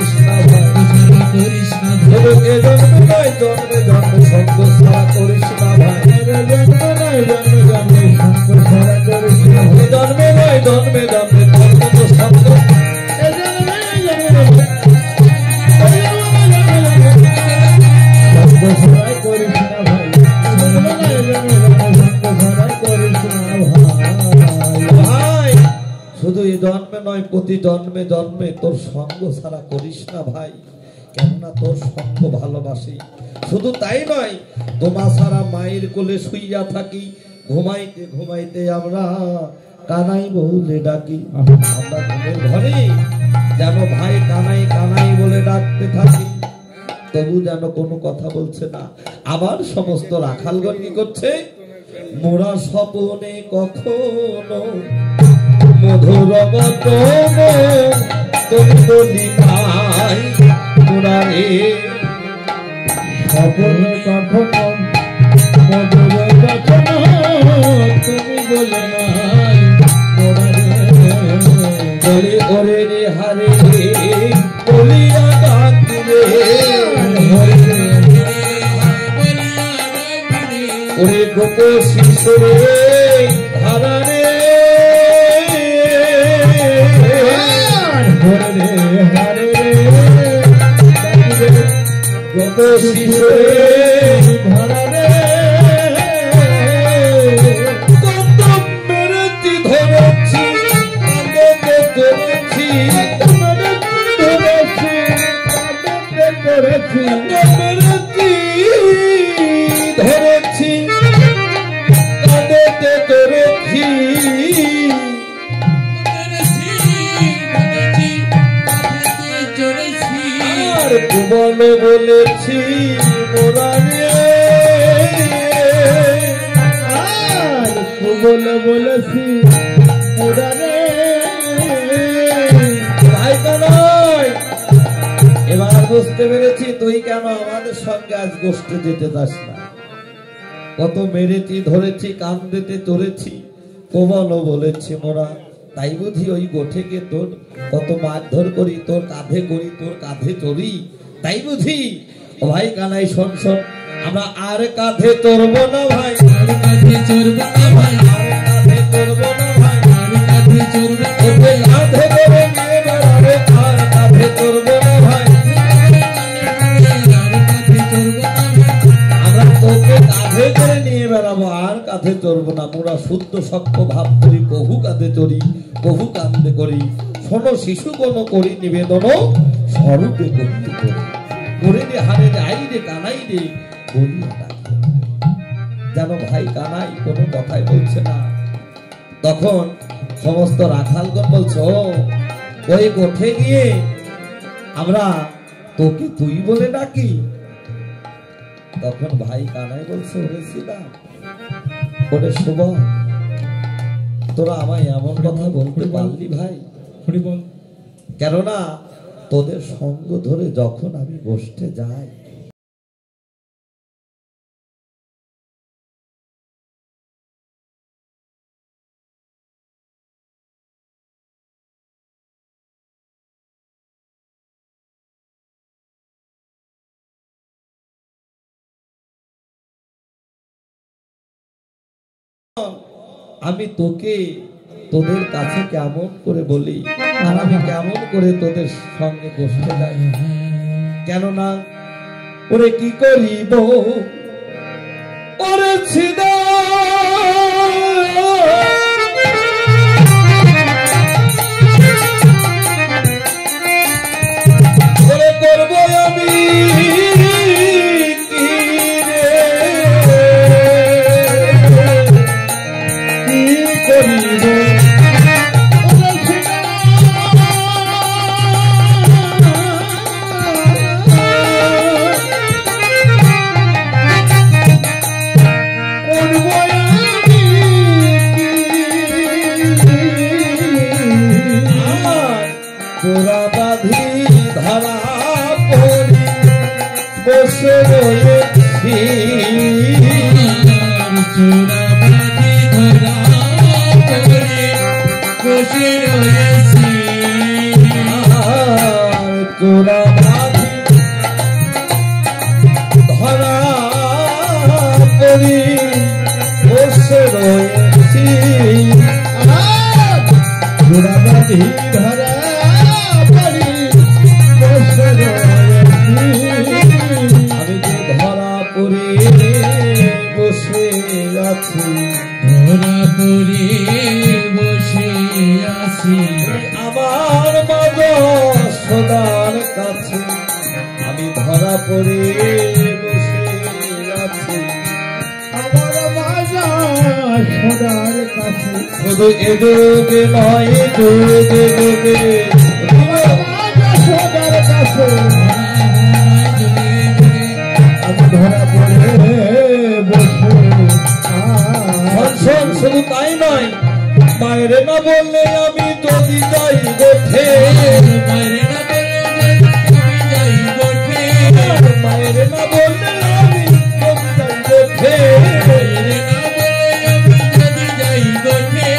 করিস না ভাই, করিস না শুধু এ জন্মে নয় জন্মে জন্মে সঙ্গ ছাড়া করিস না ভাই, এ জন্মে নয় জন্মে জন্মে তোর মতো সঙ্গ ভাই, শুধু এ জন্মে নয় প্রতি জন্মে জন্মে তোর সঙ্গ ছাড়া করিস না ভাই, কেননা তোর সঙ্গ ভালোবাসি। শুধু তাই নয়, তোমা ছাড়া মায়ের কোলে শুইয়া থাকি, ঘুমাইতে ঘুমাইতে আমরা কানাই বলে ডাকি। আমরা ঘুমের ঘরে যেন ভাই কানাই কানাই বলে ডাকতে থাকি, তবু যেন কোনো কথা বলছে না। আবার সমস্ত রাখালগণ কি করছে, মোরা স্বপনে কখনো মধুর বচন তুমি বলি নাই, মোরা রে স্বপনে কখনো মধুর বচন তুমি বলে নাই, বলে ওরে রে হারে রে বলিয়া ডাকি রে, ওরে গোপ শিশুরে ধারা রে, গোপ শিশুরে ধারা রে, কত মেরেছি ধরেছি আনন্দে করেছি, মেরেছি ধরেছি আনন্দে করেছি, আর কুবল বলেছি মোরা রে, বলে বলেছি মোরা রে। ভাই কানাই, এবার বুঝতে পেরেছি তুই কেন আমাদের সঙ্গে আজ গোষ্ঠে যেতে চাস না। কত মেরেছি ধরেছি কান্দেতে চড়েছি, কোমলও বলেছি মোরা, তাই বুঝি ওই গোঠেকে তোর কত মারধর করি, তোর কাঁধে করি, তোর কাঁধে চড়ি, তাই বুঝি। ও ভাই কানাই শোন শোন, আমরা আর কাঁধে চড়ব না ভাই, আর কাঁধে চড়বো না ভাই, আর কাঁধে চড়ব না ভাই, আর কাঁধে চড়বো না ওকে কাঁধে করে নিয়ে বেড়াবে, আর কাঁধে চড়ব না ভাই, আর কাঁধে চড়বো না ভাই, আমরা তোকে কাঁধে করে নিয়ে বেড়াবো, আর কাঁধে চড়বো না। মোরা শুদ্ধ সক্ষ ভাব করি, কহু কাঁধে চড়ি, কহু কান্দে করি, শোনো শিশু কোন করি নিবেদন স্বরূপে করতে করি, করে রে হারে রে আই রে কানাই রে বলিয়া ডাকি। যেন ভাই কানাই কোনো কথাই বলছে না। তখন সমস্ত রাখালগণ বলছে, ও ওই গোঠে গিয়ে আমরা তোকে তুই বলে ডাকি। তখন ভাই কানাই বলছে, ওরে সিনা, ওরে শুভ, তোরা আমায় এমন কথা বলতে পারলি ভাই, হরিবল কেননা তোদের সঙ্গ ধরে যখন আমি বসতে যাই, আমি তোকে তোদের কাছে কেমন করে বলি, আর আমি কেমন করে তোদের সঙ্গে বসতে যাই, কেননা ওরে কি করিব ওরে ছিদা, ওরে করবো আমি কি রে, তোরা বাঁধি ধরা পড়ি বসে রয়েছি, চোরা বাঁধি ধরা পড়ে বসে রয়েছি, তোরা বাঁধি ধরা করি বসে রয়েছি জোড়া বাঁধি ধরা করি বসে রয়েছি। আমি যে ধরা পড়ে বসে আছি ধরা পড়ে বসে আছি আমার মাগ সদার কাছে আমি ধরা পড়ে বসে আছি আমার মাজা সদার কাছে শুধু এ যুগে নয় যুগে যুগে আমার মাজা সদার কাছে আমি ধরা পড়ে বসে শোন শুধু তাই নয় বাইরে না বললে আমি যদি যাই গোঠে বাইরে না বেরোলে আমি যাই গোঠে বাইরে না বললে আমি যদি যাই গোঠে বাইরে না বেরোলে আমি যদি যাই গোঠে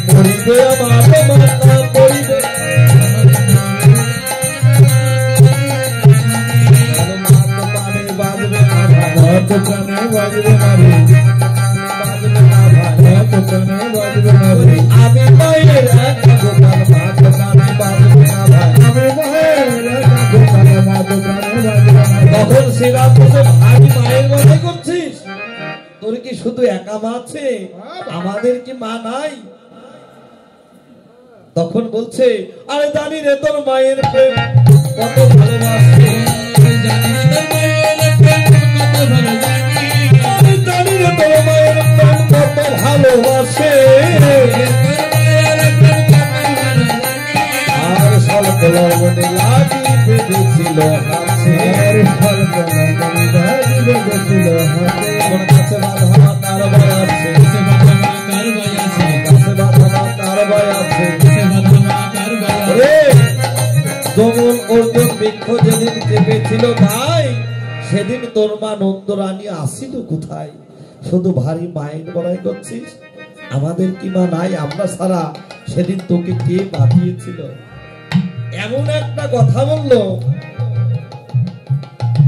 পড়িবে আমার মাথা পড়িবে বাজবে না ভাই কত কানে বাজবে মারে বাজবে না ভাই কত কানে বাজবে মারে আমি মায়ের এক দোকান মাছ কানে বাজবে না ভাই আমি মায়ের দোকানে মা দোকানে বাজবে মারে তখন সেরা তোকে ভাই মায়ের মনে করছিস তোর কি শুধু একা মা আছে আমাদের কি মা নাই তখন বলছে আরে জানি রে তোর মায়ের প্রেম কত ভালোবাসে জানি না তোর মায়ের প্রেম কত ভালো জানি আমি জানি রে তোর মায়ের প্রেম কত ভালোবাসে আর স্বল্প লবণে লাগি বেঁধেছিল হাসে আর স্বল্প লবণে লাগি বেঁধেছিল হাতে আমার কাছে বাঁধা তার ভয় আছে সে বাবা কার ভয় আছে কাছে বাঁধা তার ভয় আছে সে বাবা কার ভয় আছে রে যমুন অর্জুন বৃক্ষ যেদিন চেপেছিল ভাই সেদিন তোর মা নন্দরানী আসিল কোথায় শুধু ভারী মায়ের বড়াই করছিস আমাদের কি মা নাই আমরা সারা সেদিন তোকে কে বাঁধিয়েছিল এমন একটা কথা বললো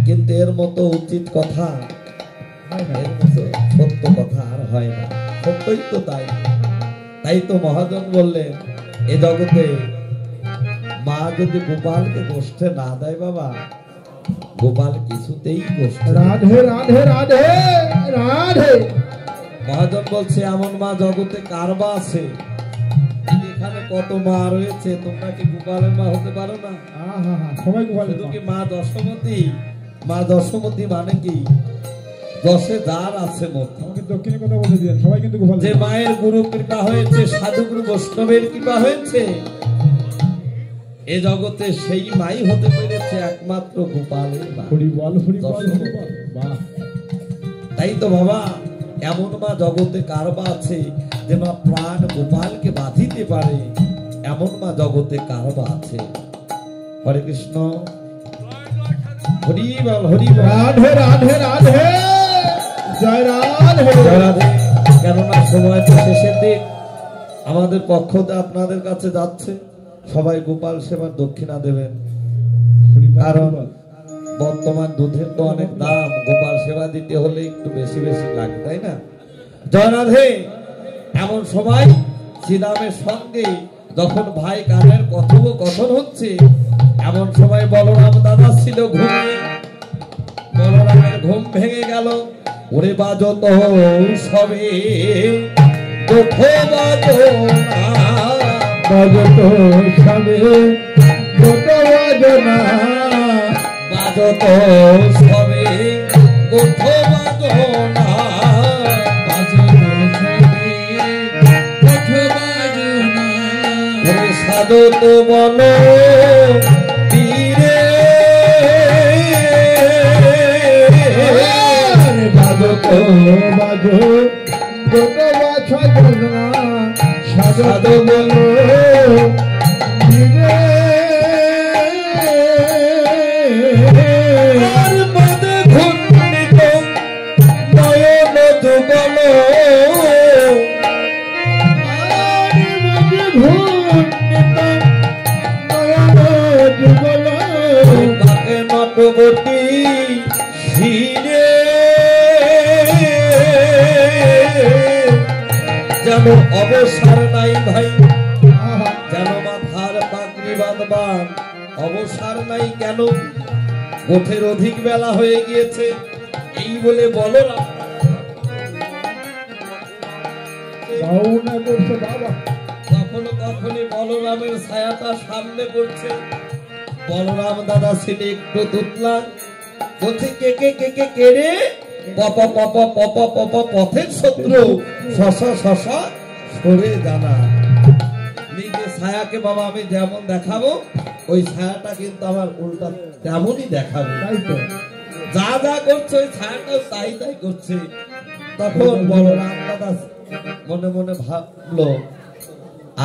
কিন্তু এর মতো উচিত কথা এর মতো সত্য কথা আর হয় না সত্যই তো তাই তাই তো মহাজন বললেন এ জগতে মা যদি গোপালকে গোষ্ঠে না দেয় বাবা গোপাল কিছুতেই গোষ্ঠে রাধে রাধে রাধে রাধে মহাজন বলছে এমন মা জগতে কারবা আছে এখানে কত মা রয়েছে তোমরা কি গোপালের মা হতে পারো না আহা সবাই গোপাল শুধু কি মা দশমতী মানে কি দশে যার আছে মতো আমাকে দক্ষিণে কথা বলে দিয়েন সবাই কিন্তু গোপাল যে মায়ের গুরু কৃপা হয়েছে সাধু গুরু বৈষ্ণবের কৃপা হয়েছে এ জগতে সেই মাই হতে পেরেছে একমাত্র গোপালের মা হরি বল হরি বল হরি বল বাহ তাই তো বাবা এমন মা জগতে কারবা আছে যে মা প্রাণ গোপালকে বাঁধিতে পারে এমন মা জগতে কারবা আছে হরে কৃষ্ণ হরি বল হরি বল রাধে রাধে রাধে জয় রাধে জয় রাধে। কেননা সময় তো শেষের দিক আমাদের পক্ষ থেকে আপনাদের কাছে যাচ্ছে সবাই গোপাল সেবার দক্ষিণা দেবেন হরি বল, কারণ হরি বল। বর্তমান দুধের তো অনেক দাম গোপাল সেবা দিতে হলে একটু বেশি বেশি লাগে তাই না জয় রাধে। এমন সময় শ্রীরামের সঙ্গে যখন ভাই কানের কথোপকথন হচ্ছে এমন সময় বলরাম দাদা ছিল ঘুমিয়ে বলরামের ঘুম ভেঙে গেল ওরে বাজো তো সবে কোঠো বাজো না বাজত সবে কত বাজনা বাজো তো সবে কোঠো বাজো না ওরে সাধু তো বলো পীরে বাজত বাজো কত বাজনা সাজত বলো ধীরে আর মনে ঘূর্ণিত নয়ন যুগল পার্শ্ববর্তী শিরে যেন অবসর নাই ভাই, যেন মাথার পাগড়ি বাঁধবার অবসর নাই। কেন? ওঠের অধিক বেলা হয়ে গিয়েছে এই বলে বলরাম কখনো কখনই বলরামের ছায়াটা সামনে পড়ছে। বলরাম দাদা ছেলে একটু তুতলাম, বলছে কে কে কে কে কে রে? পপ পপ পপ পপ পথের শত্রু, শশা শশা সরে জানা। নিজের ছায়াকে বাবা আমি যেমন দেখাবো ওই ছায়াটা কিন্তু আমার উল্টা তেমনই দেখাবো। তাই তো যা যা করছে ওই ছায়াটাও তাই তাই করছে। তখন বলরাম দাদা মনে মনে ভাবলো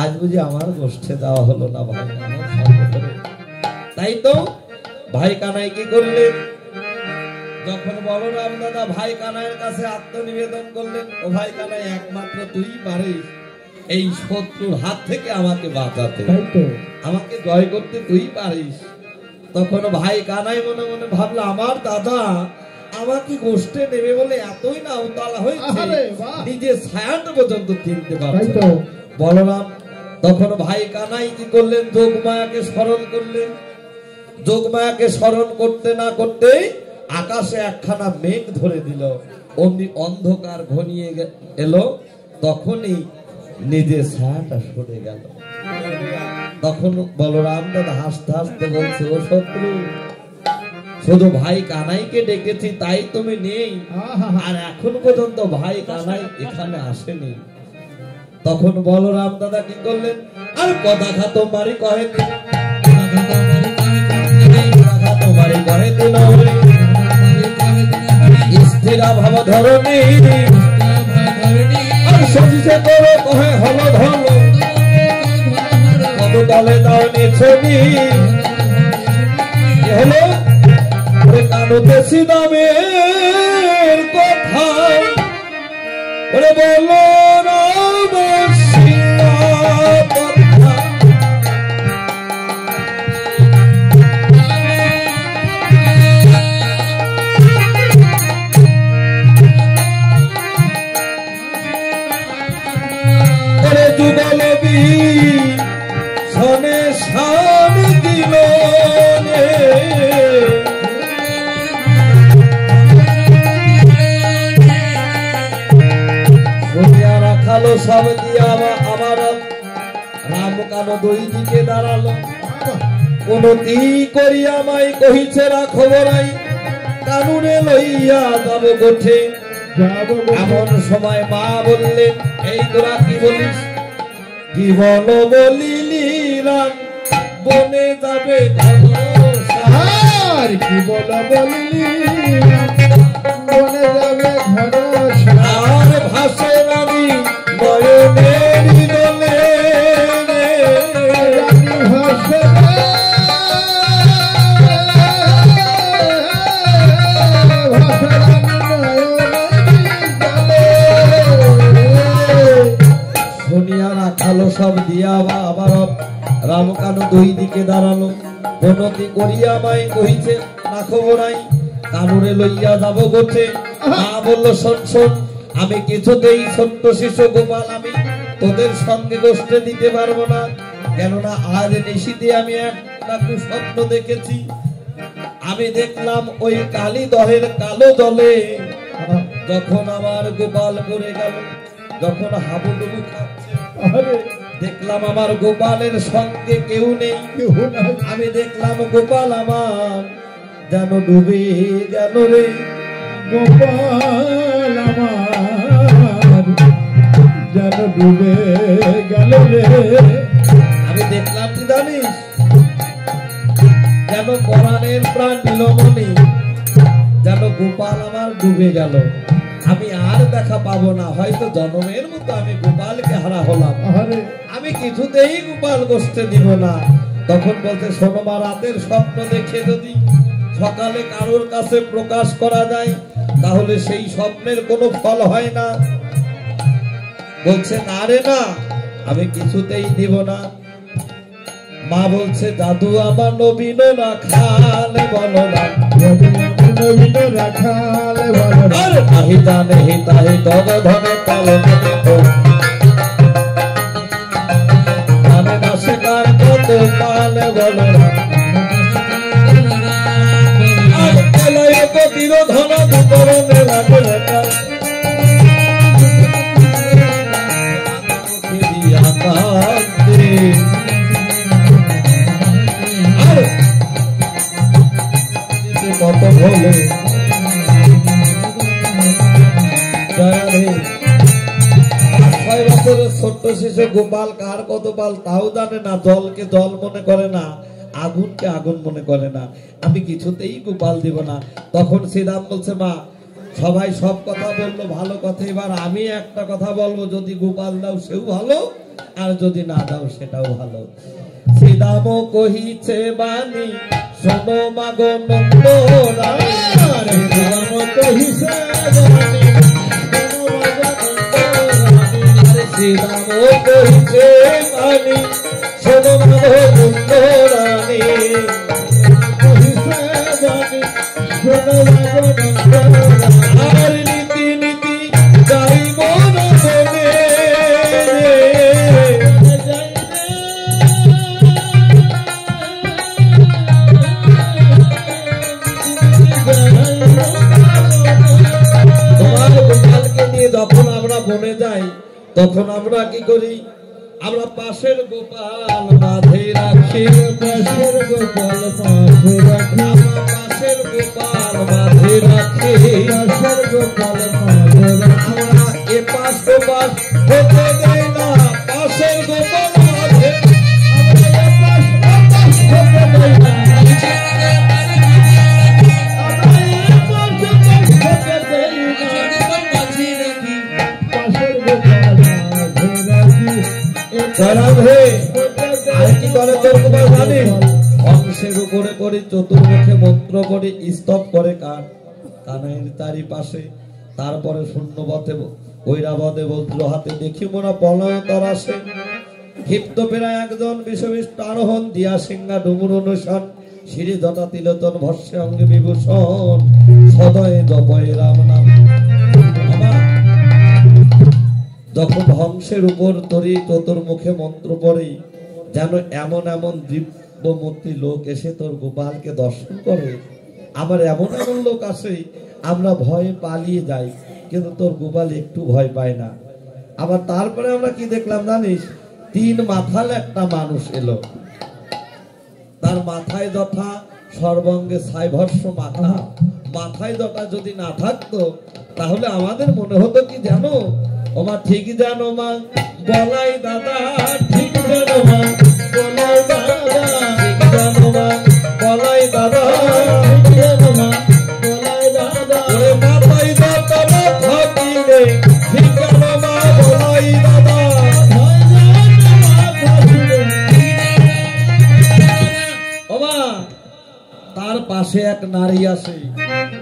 আজ বুঝি আমার গোষ্ঠে দেওয়া হলো না ভাই, আমার সঙ্গ করে। তাই তো ভাই কানাই কি করলেন? যখন বলরাম দাদা ভাই কানাইয়ের কাছে আত্মনিবেদন করলেন, ও ভাই কানাই একমাত্র তুই পারিস এই শত্রুর হাত থেকে আমাকে বাঁচাতে, আমাকে জয় করতে তুই পারিস। তখন ভাই কানাই মনে মনে ভাবলো আমার দাদা আমাকে গোষ্ঠে নেবে বলে এতই না উতালা হয়েছে, নিজের ছায়াটা পর্যন্ত চিনতে পারছে। বলরাম তখন ভাই কানাই কি করলেন? যোগমায়াকে স্মরণ করলেন। যোগমায়াকে স্মরণ করতে না করতেই আকাশে একখানা মেঘ ধরে দিল, অমনি অন্ধকার ঘনিয়ে এলো। তখনই নিজের ছায়াটা সরে গেল। তখন বলরাম দাদা হাসতে হাসতে বলছে, ও শত্রু, শুধু ভাই কানাইকে ডেকেছি তাই তুমি নেই, আর এখন পর্যন্ত ভাই কানাই এখানে আসেনি। তখন বলরাম দাদা কি করলেন? আর কথা খাতো মারি কহে দিন, তোমারি কহে দিন স্থিরা ভাব ধরণী, আর সজিষে করো কহে হল ধর, কত দলে দাও নিছনি হলো কানুতে সিদামের কথা। ওরে বলো রাম সীতা কথা, ওরে যুগল সনে শান দিল রাখালো সব দিয়া আমার রাম কানো দুই দিকে দাঁড়ালো। কোন করিয়া মাই কহিছে রাখো নাই, কানুনে লইয়া যাব গোঠে। এমন সময় মা বললেন, এই তোরা কি বলিস? কি বলো বলিলি রাম বনে যাবে আর কি বলো বলিলি বনে যাবে আর ভাষে রানী নয়নের দলে ভাষে শুনিয়া রাখালো সব দিয়া আবার রামকানু দুই দিকে দাঁড়ালো। বনতি করিয়া মাই কহিছে রাখো নাই, কানুরে লইয়া যাব গোঠে। মা বলল, শোন শোন, আমি কিছুতেই ছোট্ট শিশু গোপাল আমি তোদের সঙ্গে গোষ্ঠে দিতে পারবো না। কেননা আজ নিশীতে আমি একটা স্বপ্ন দেখেছি। আমি দেখলাম ওই কালী দহের কালো জলে যখন আমার গোপাল পড়ে গেল, যখন হাবুডুবু খাচ্ছে, দেখলাম আমার গোপালের সঙ্গে কেউ নেই। আমি দেখলাম গোপাল আমার যেন ডুবে গেল রে, গোপাল আমার যেন ডুবে গেল রে। আমি দেখলাম কি জানিস? যেন পরাণের প্রাণ নীলমণি, যেন গোপাল আমার ডুবে গেল। আমি আর দেখা পাবো না, হয়তো জন্মের মতো আমি গোপালকে হারা হলাম। আমি কিছুতেই গোপাল গোষ্ঠে দিব না। তখন বলতে, শোনো মা, রাতের স্বপ্ন দেখে যদি সকালে কারোর কাছে প্রকাশ করা যায় তাহলে সেই স্বপ্নের কোনো ফল হয় না। বলছে, না রে না, আমি কিছুতেই দিব না। মা বলছে দাদু আমার নবীন রাখাল বলো না নবীন রাখাল বলো না আরে নাহি জানে হিতাহি দগ ধনে কালো জানে না সে কার কত কাল বলো না আর এলাই পতির ধন দুকরণে লাগে লেখা কত ভোলে ছয় বছরের ছোট্ট শিশু গোপাল কার কত পাল তাও জানে না, জলকে জল মনে করে না, আগুনকে আগুন মনে করে না। আমি কিছুতেই গোপাল দিব না। তখন শ্রীরাম বলছে মা সবাই সব কথা বললো ভালো কথা, এবার আমি একটা কথা বলবো, যদি গোপাল দাও সেও ভালো আর যদি না দাও সেটাও ভালো। শ্রীরাম কহিছে বাণী শোনো মাগো নন্দ রানী, শ্রীরাম কহিছে বাণী শ্রীরাম কহিছে বাণী শোনো মাগো নন্দ রানী, আর নীতি নীতি যাইব না বলে তোমার গোপালকে নিয়ে যখন আমরা বনে যাই তখন আমরা কি করি, আমরা পাশের গোপাল মাঝে রাখি, পাশের গোপাল মাঝে রাখি, পাশের গোপাল মাঝে রাখি, পাশের গোপাল মাঝে রাখি, আমরা এ পাশ গোপাল হতে দেই না, পাশের গোপাল মাঝে আমরা এ পাশ হতে দেই না, অংশের উপরে করে চতুর্মুখে মন্ত্র করে স্তব করে কার কানের তারি পাশে, তারপরে শূন্যবতে ঐরাবদে বজ্র হাতে দেখি মোরা পলয়তর আসে, ক্ষিপ্ত প্রায় একজন বিষবিষ্ট আরোহণ দিয়া সিংহা ডুমুর অনুসরণ শ্রী দটা তিলোচন ভস্যে অঙ্গে বিভূষণ সদয় জপয় রাম নাম। যখন হংসের উপর তরি চতুর্মুখে মন্ত্র পড়ে যেন এমন এমন দিব্যমূর্তি লোক এসে তোর গোপালকে দর্শন করে, আবার এমন এমন লোক আসে আমরা ভয়ে পালিয়ে যাই কিন্তু তোর গোপাল একটু ভয় পায় না। আবার তারপরে আমরা কি দেখলাম জানিস, 3 মাথাল একটা মানুষ এলো, তার মাথায় যথা সর্বাঙ্গে ছাইভস্য মাথা, মাথায় যথা যদি না থাকতো তাহলে আমাদের মনে হতো কি জানো, ওমা ঠিক জানো মা বলাই দাদা, ঠিক জানো মা বলাই দাদা, ঠিক জানো মা বলাই দাদা, ঠিক জানো মা বলাই দাদা, ওরে মাথায় দাদা থাকিলে ঠিক জানো মা বলাই দাদা, ওমা তার পাশে এক নারী আসে,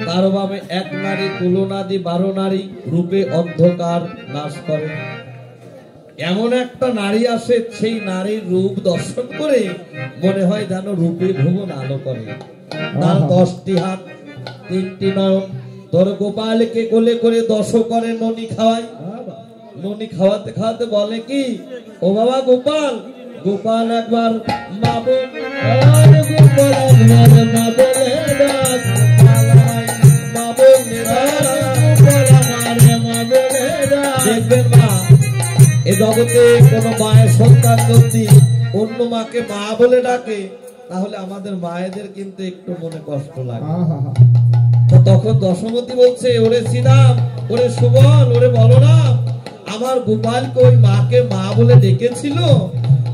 তার বামে এক নারী তুলনাদি 12 নারী রূপে অন্ধকার নাশ করে। এমন একটা নারী আসে, সেই নারীর রূপ দর্শন করে মনে হয় যেন রূপে ভুবন আলো করে। তার 10টি হাত 3টি নয়ন, তোর গোপালকে কোলে করে 10 করে ননি খাওয়ায়। ননি খাওয়াতে খাওয়াতে বলে কি, ও বাবা গোপাল, গোপাল একবার মা বল, গোপাল একবার মা বলে ডাক, দেখবেন মা এ জগতে কোন মায়ের সন্তান যদি অন্য মাকে মা বলে ডাকে তাহলে আমাদের মায়েদের কিন্তু একটু মনে কষ্ট লাগে। তো তখন দশমতী বলছে, ওরে শ্রীরাম, ওরে সুবল, ওরে বলরাম, আমার গোপালকে ওই মাকে মা বলে ডেকেছিল?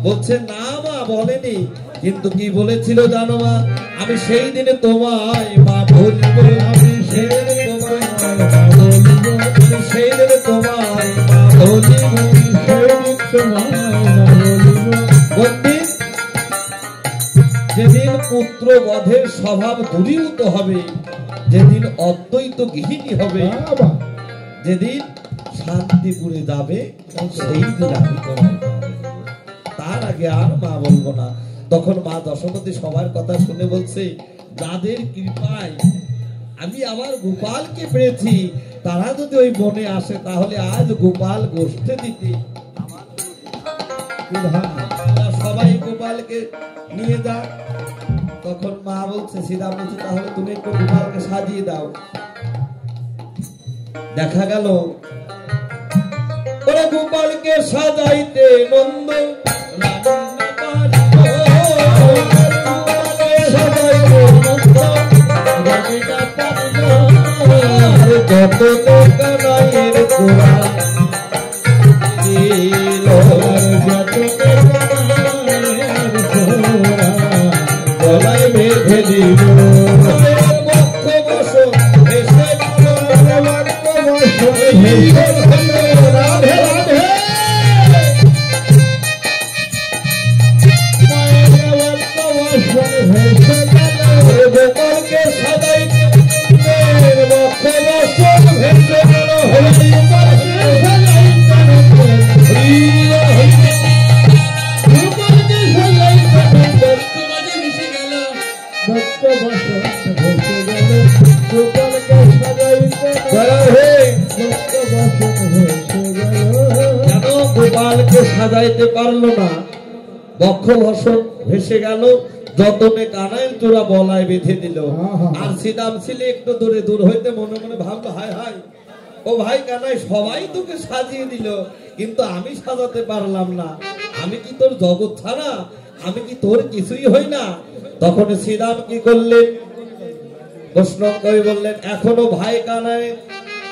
বলছে না মা বলেনি, কিন্তু কি বলেছিল জানো মা, আমি সেই দিনে তোমায় মা বলবো, আমি সেই দিনে তোমায় মা বলবো, সেই দিনে তোমায় মা বলবো, যেদিন পুত্র বধের স্বভাব দূরীভূত হবে, যেদিন অদ্বৈত গৃহিণী হবে, যেদিন শান্তিপুরে যাবে সেই দিন আমি তোমায়, তার আগে আর মা বলবো না। তখন মা দশমতী সবার কথা শুনে বলছে, যাদের কৃপায় আমি আমার গোপালকে পেয়েছি, তারা যদি ওই বনে আসে তাহলে আজ গোপাল গোষ্ঠে দিতে সবাই গোপালকে নিয়ে যা। তখন মা বলছে, সীতা বলছে, তাহলে তুমি একটু গোপালকে সাজিয়ে দাও। দেখা গেল ওরা গোপালকে সাজাইতে নন্দ যত কানাইয়ের গোড়া গলায় বেঁধে দিল বক্ষ বস এসে রাধে রাধে গোপালকে সাজাইতে বক্ষ বস ভেসে গেল গোপালকে সাজাইতে পারলো না, বক্ষ ভসন ভেসে গেল, যতনে কানাইল তোরা বলায় বেঁধে দিল। আর সীতাম ছিলে একটু দূরে, দূর হইতে মনে মনে ভাবলো, হায় হায় ও ভাই কানাই, সবাই তোকে সাজিয়ে দিল কিন্তু আমি সাজাতে পারলাম না, আমি কি তোর জগৎ ছাড়া, আমি কি তোর কিছুই হই না? তখন শ্রীরাম কি করলেন, প্রশ্ন করে বললেন, এখনো ভাই কানাই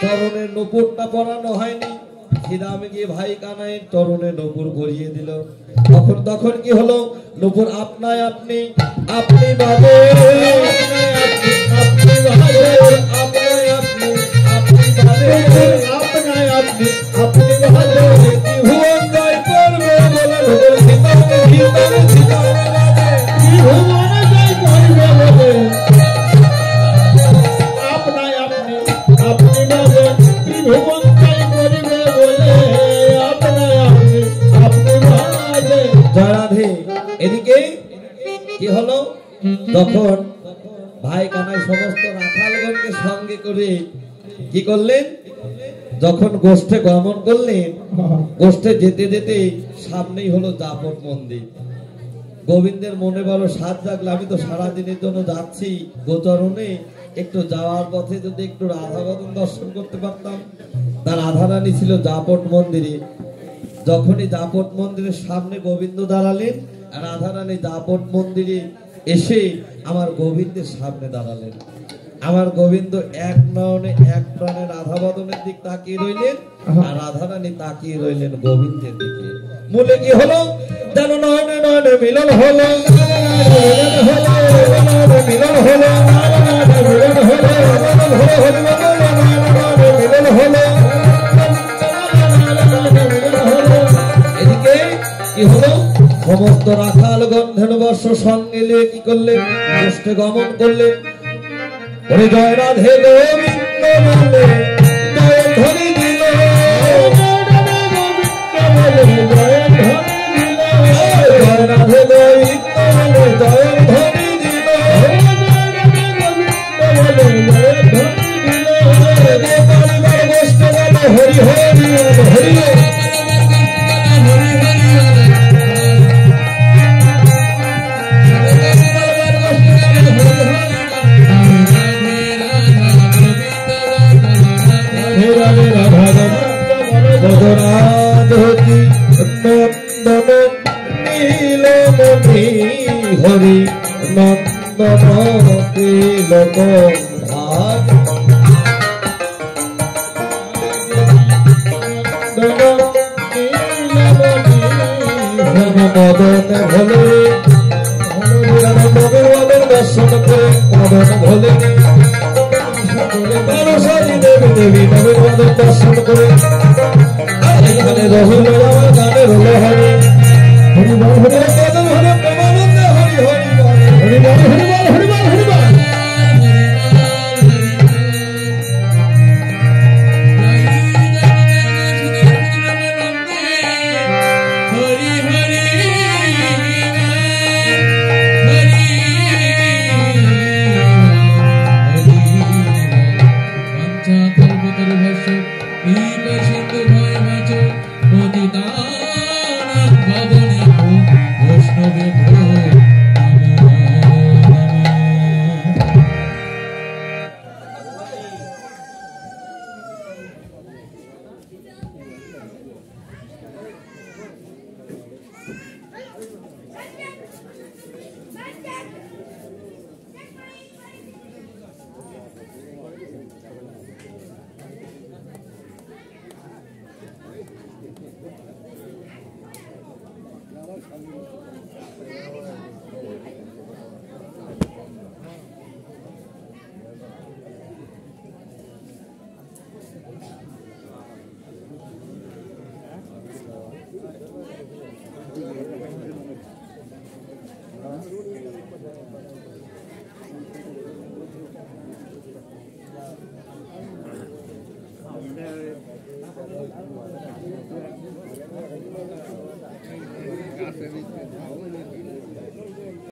চরণের নূপুরটা পরানো হয়নি। শ্রীরাম গিয়ে ভাই কানাই চরণে নূপুর পরিয়ে দিল। তখন কি হলো, নূপুর আপনায় আপনি আপনি ভাবে আপনি ভাবে আপনায় আপনি আপনি ভাবে আপনায় আপনি আপনি ভাবে ভুবন জয় করবে বলে সীতামে সীতামে সীতামে ভুবন জয় করবে বলে আপনায় আপনি আপনি ভাবে ভুবন জয় করবে বলে আপনায় আপনি আপনি ভাবে। রাধে। এদিকে কি হলো, তখন ভাই কানাই সমস্ত রাখালগণকে সঙ্গে করে কি করলেন, যখন গোষ্ঠে গমন করলেন, গোষ্ঠে যেতে যেতে সামনেই হলো জাপট মন্দির। গোবিন্দের মনে বড় সাধ জাগলো, আমি তো সারাদিনের জন্য যাচ্ছি গোচরণে, একটু যাওয়ার পথে যদি একটু রাধাবদন দর্শন করতে পারতাম। তার রাধারানী ছিল জাপট মন্দিরে। যখনই জাপট মন্দিরের সামনে গোবিন্দ দাঁড়ালেন, রাধারানী জাপট মন্দিরে এসে আমার গোবিন্দের সামনে দাঁড়ালেন। আমার গোবিন্দ এক নয়নে এক প্রাণে রাধাবদনের দিক তাকিয়ে রইলেন, আর রাধারানী তাকিয়ে রইলেন গোবিন্দের দিকে। মূলে কি হলো, যেন নয়নে নয়নে মিলন হলো, মিলন হলো, মিলন হলো। এদিকে কি হলো, সমস্ত রাখালগণ ধেনুবর্ষ সঙ্গে নিয়ে কি করলেন, গোষ্ঠে গমন করলেন। ওরে জয় রাধে গোবিন্দ বলে জয় ধ্বনি দিল, জয় রাধে গোবিন্দ বলে জয় ধ্বনি দিল, গোষ্ঠে বলে হরি হরি হরি রাধি নন্দন নীলমণি হরি নন্দন তিলক ভাগ মদন ভোলে মদন দর্শন করে মদন ভোলে দেবী দেবী নবীন মদন দর্শন করে এখানে রহিল আমার গানের হলো হরি হরি হরি হরি হরি হরি হরি হরি হরি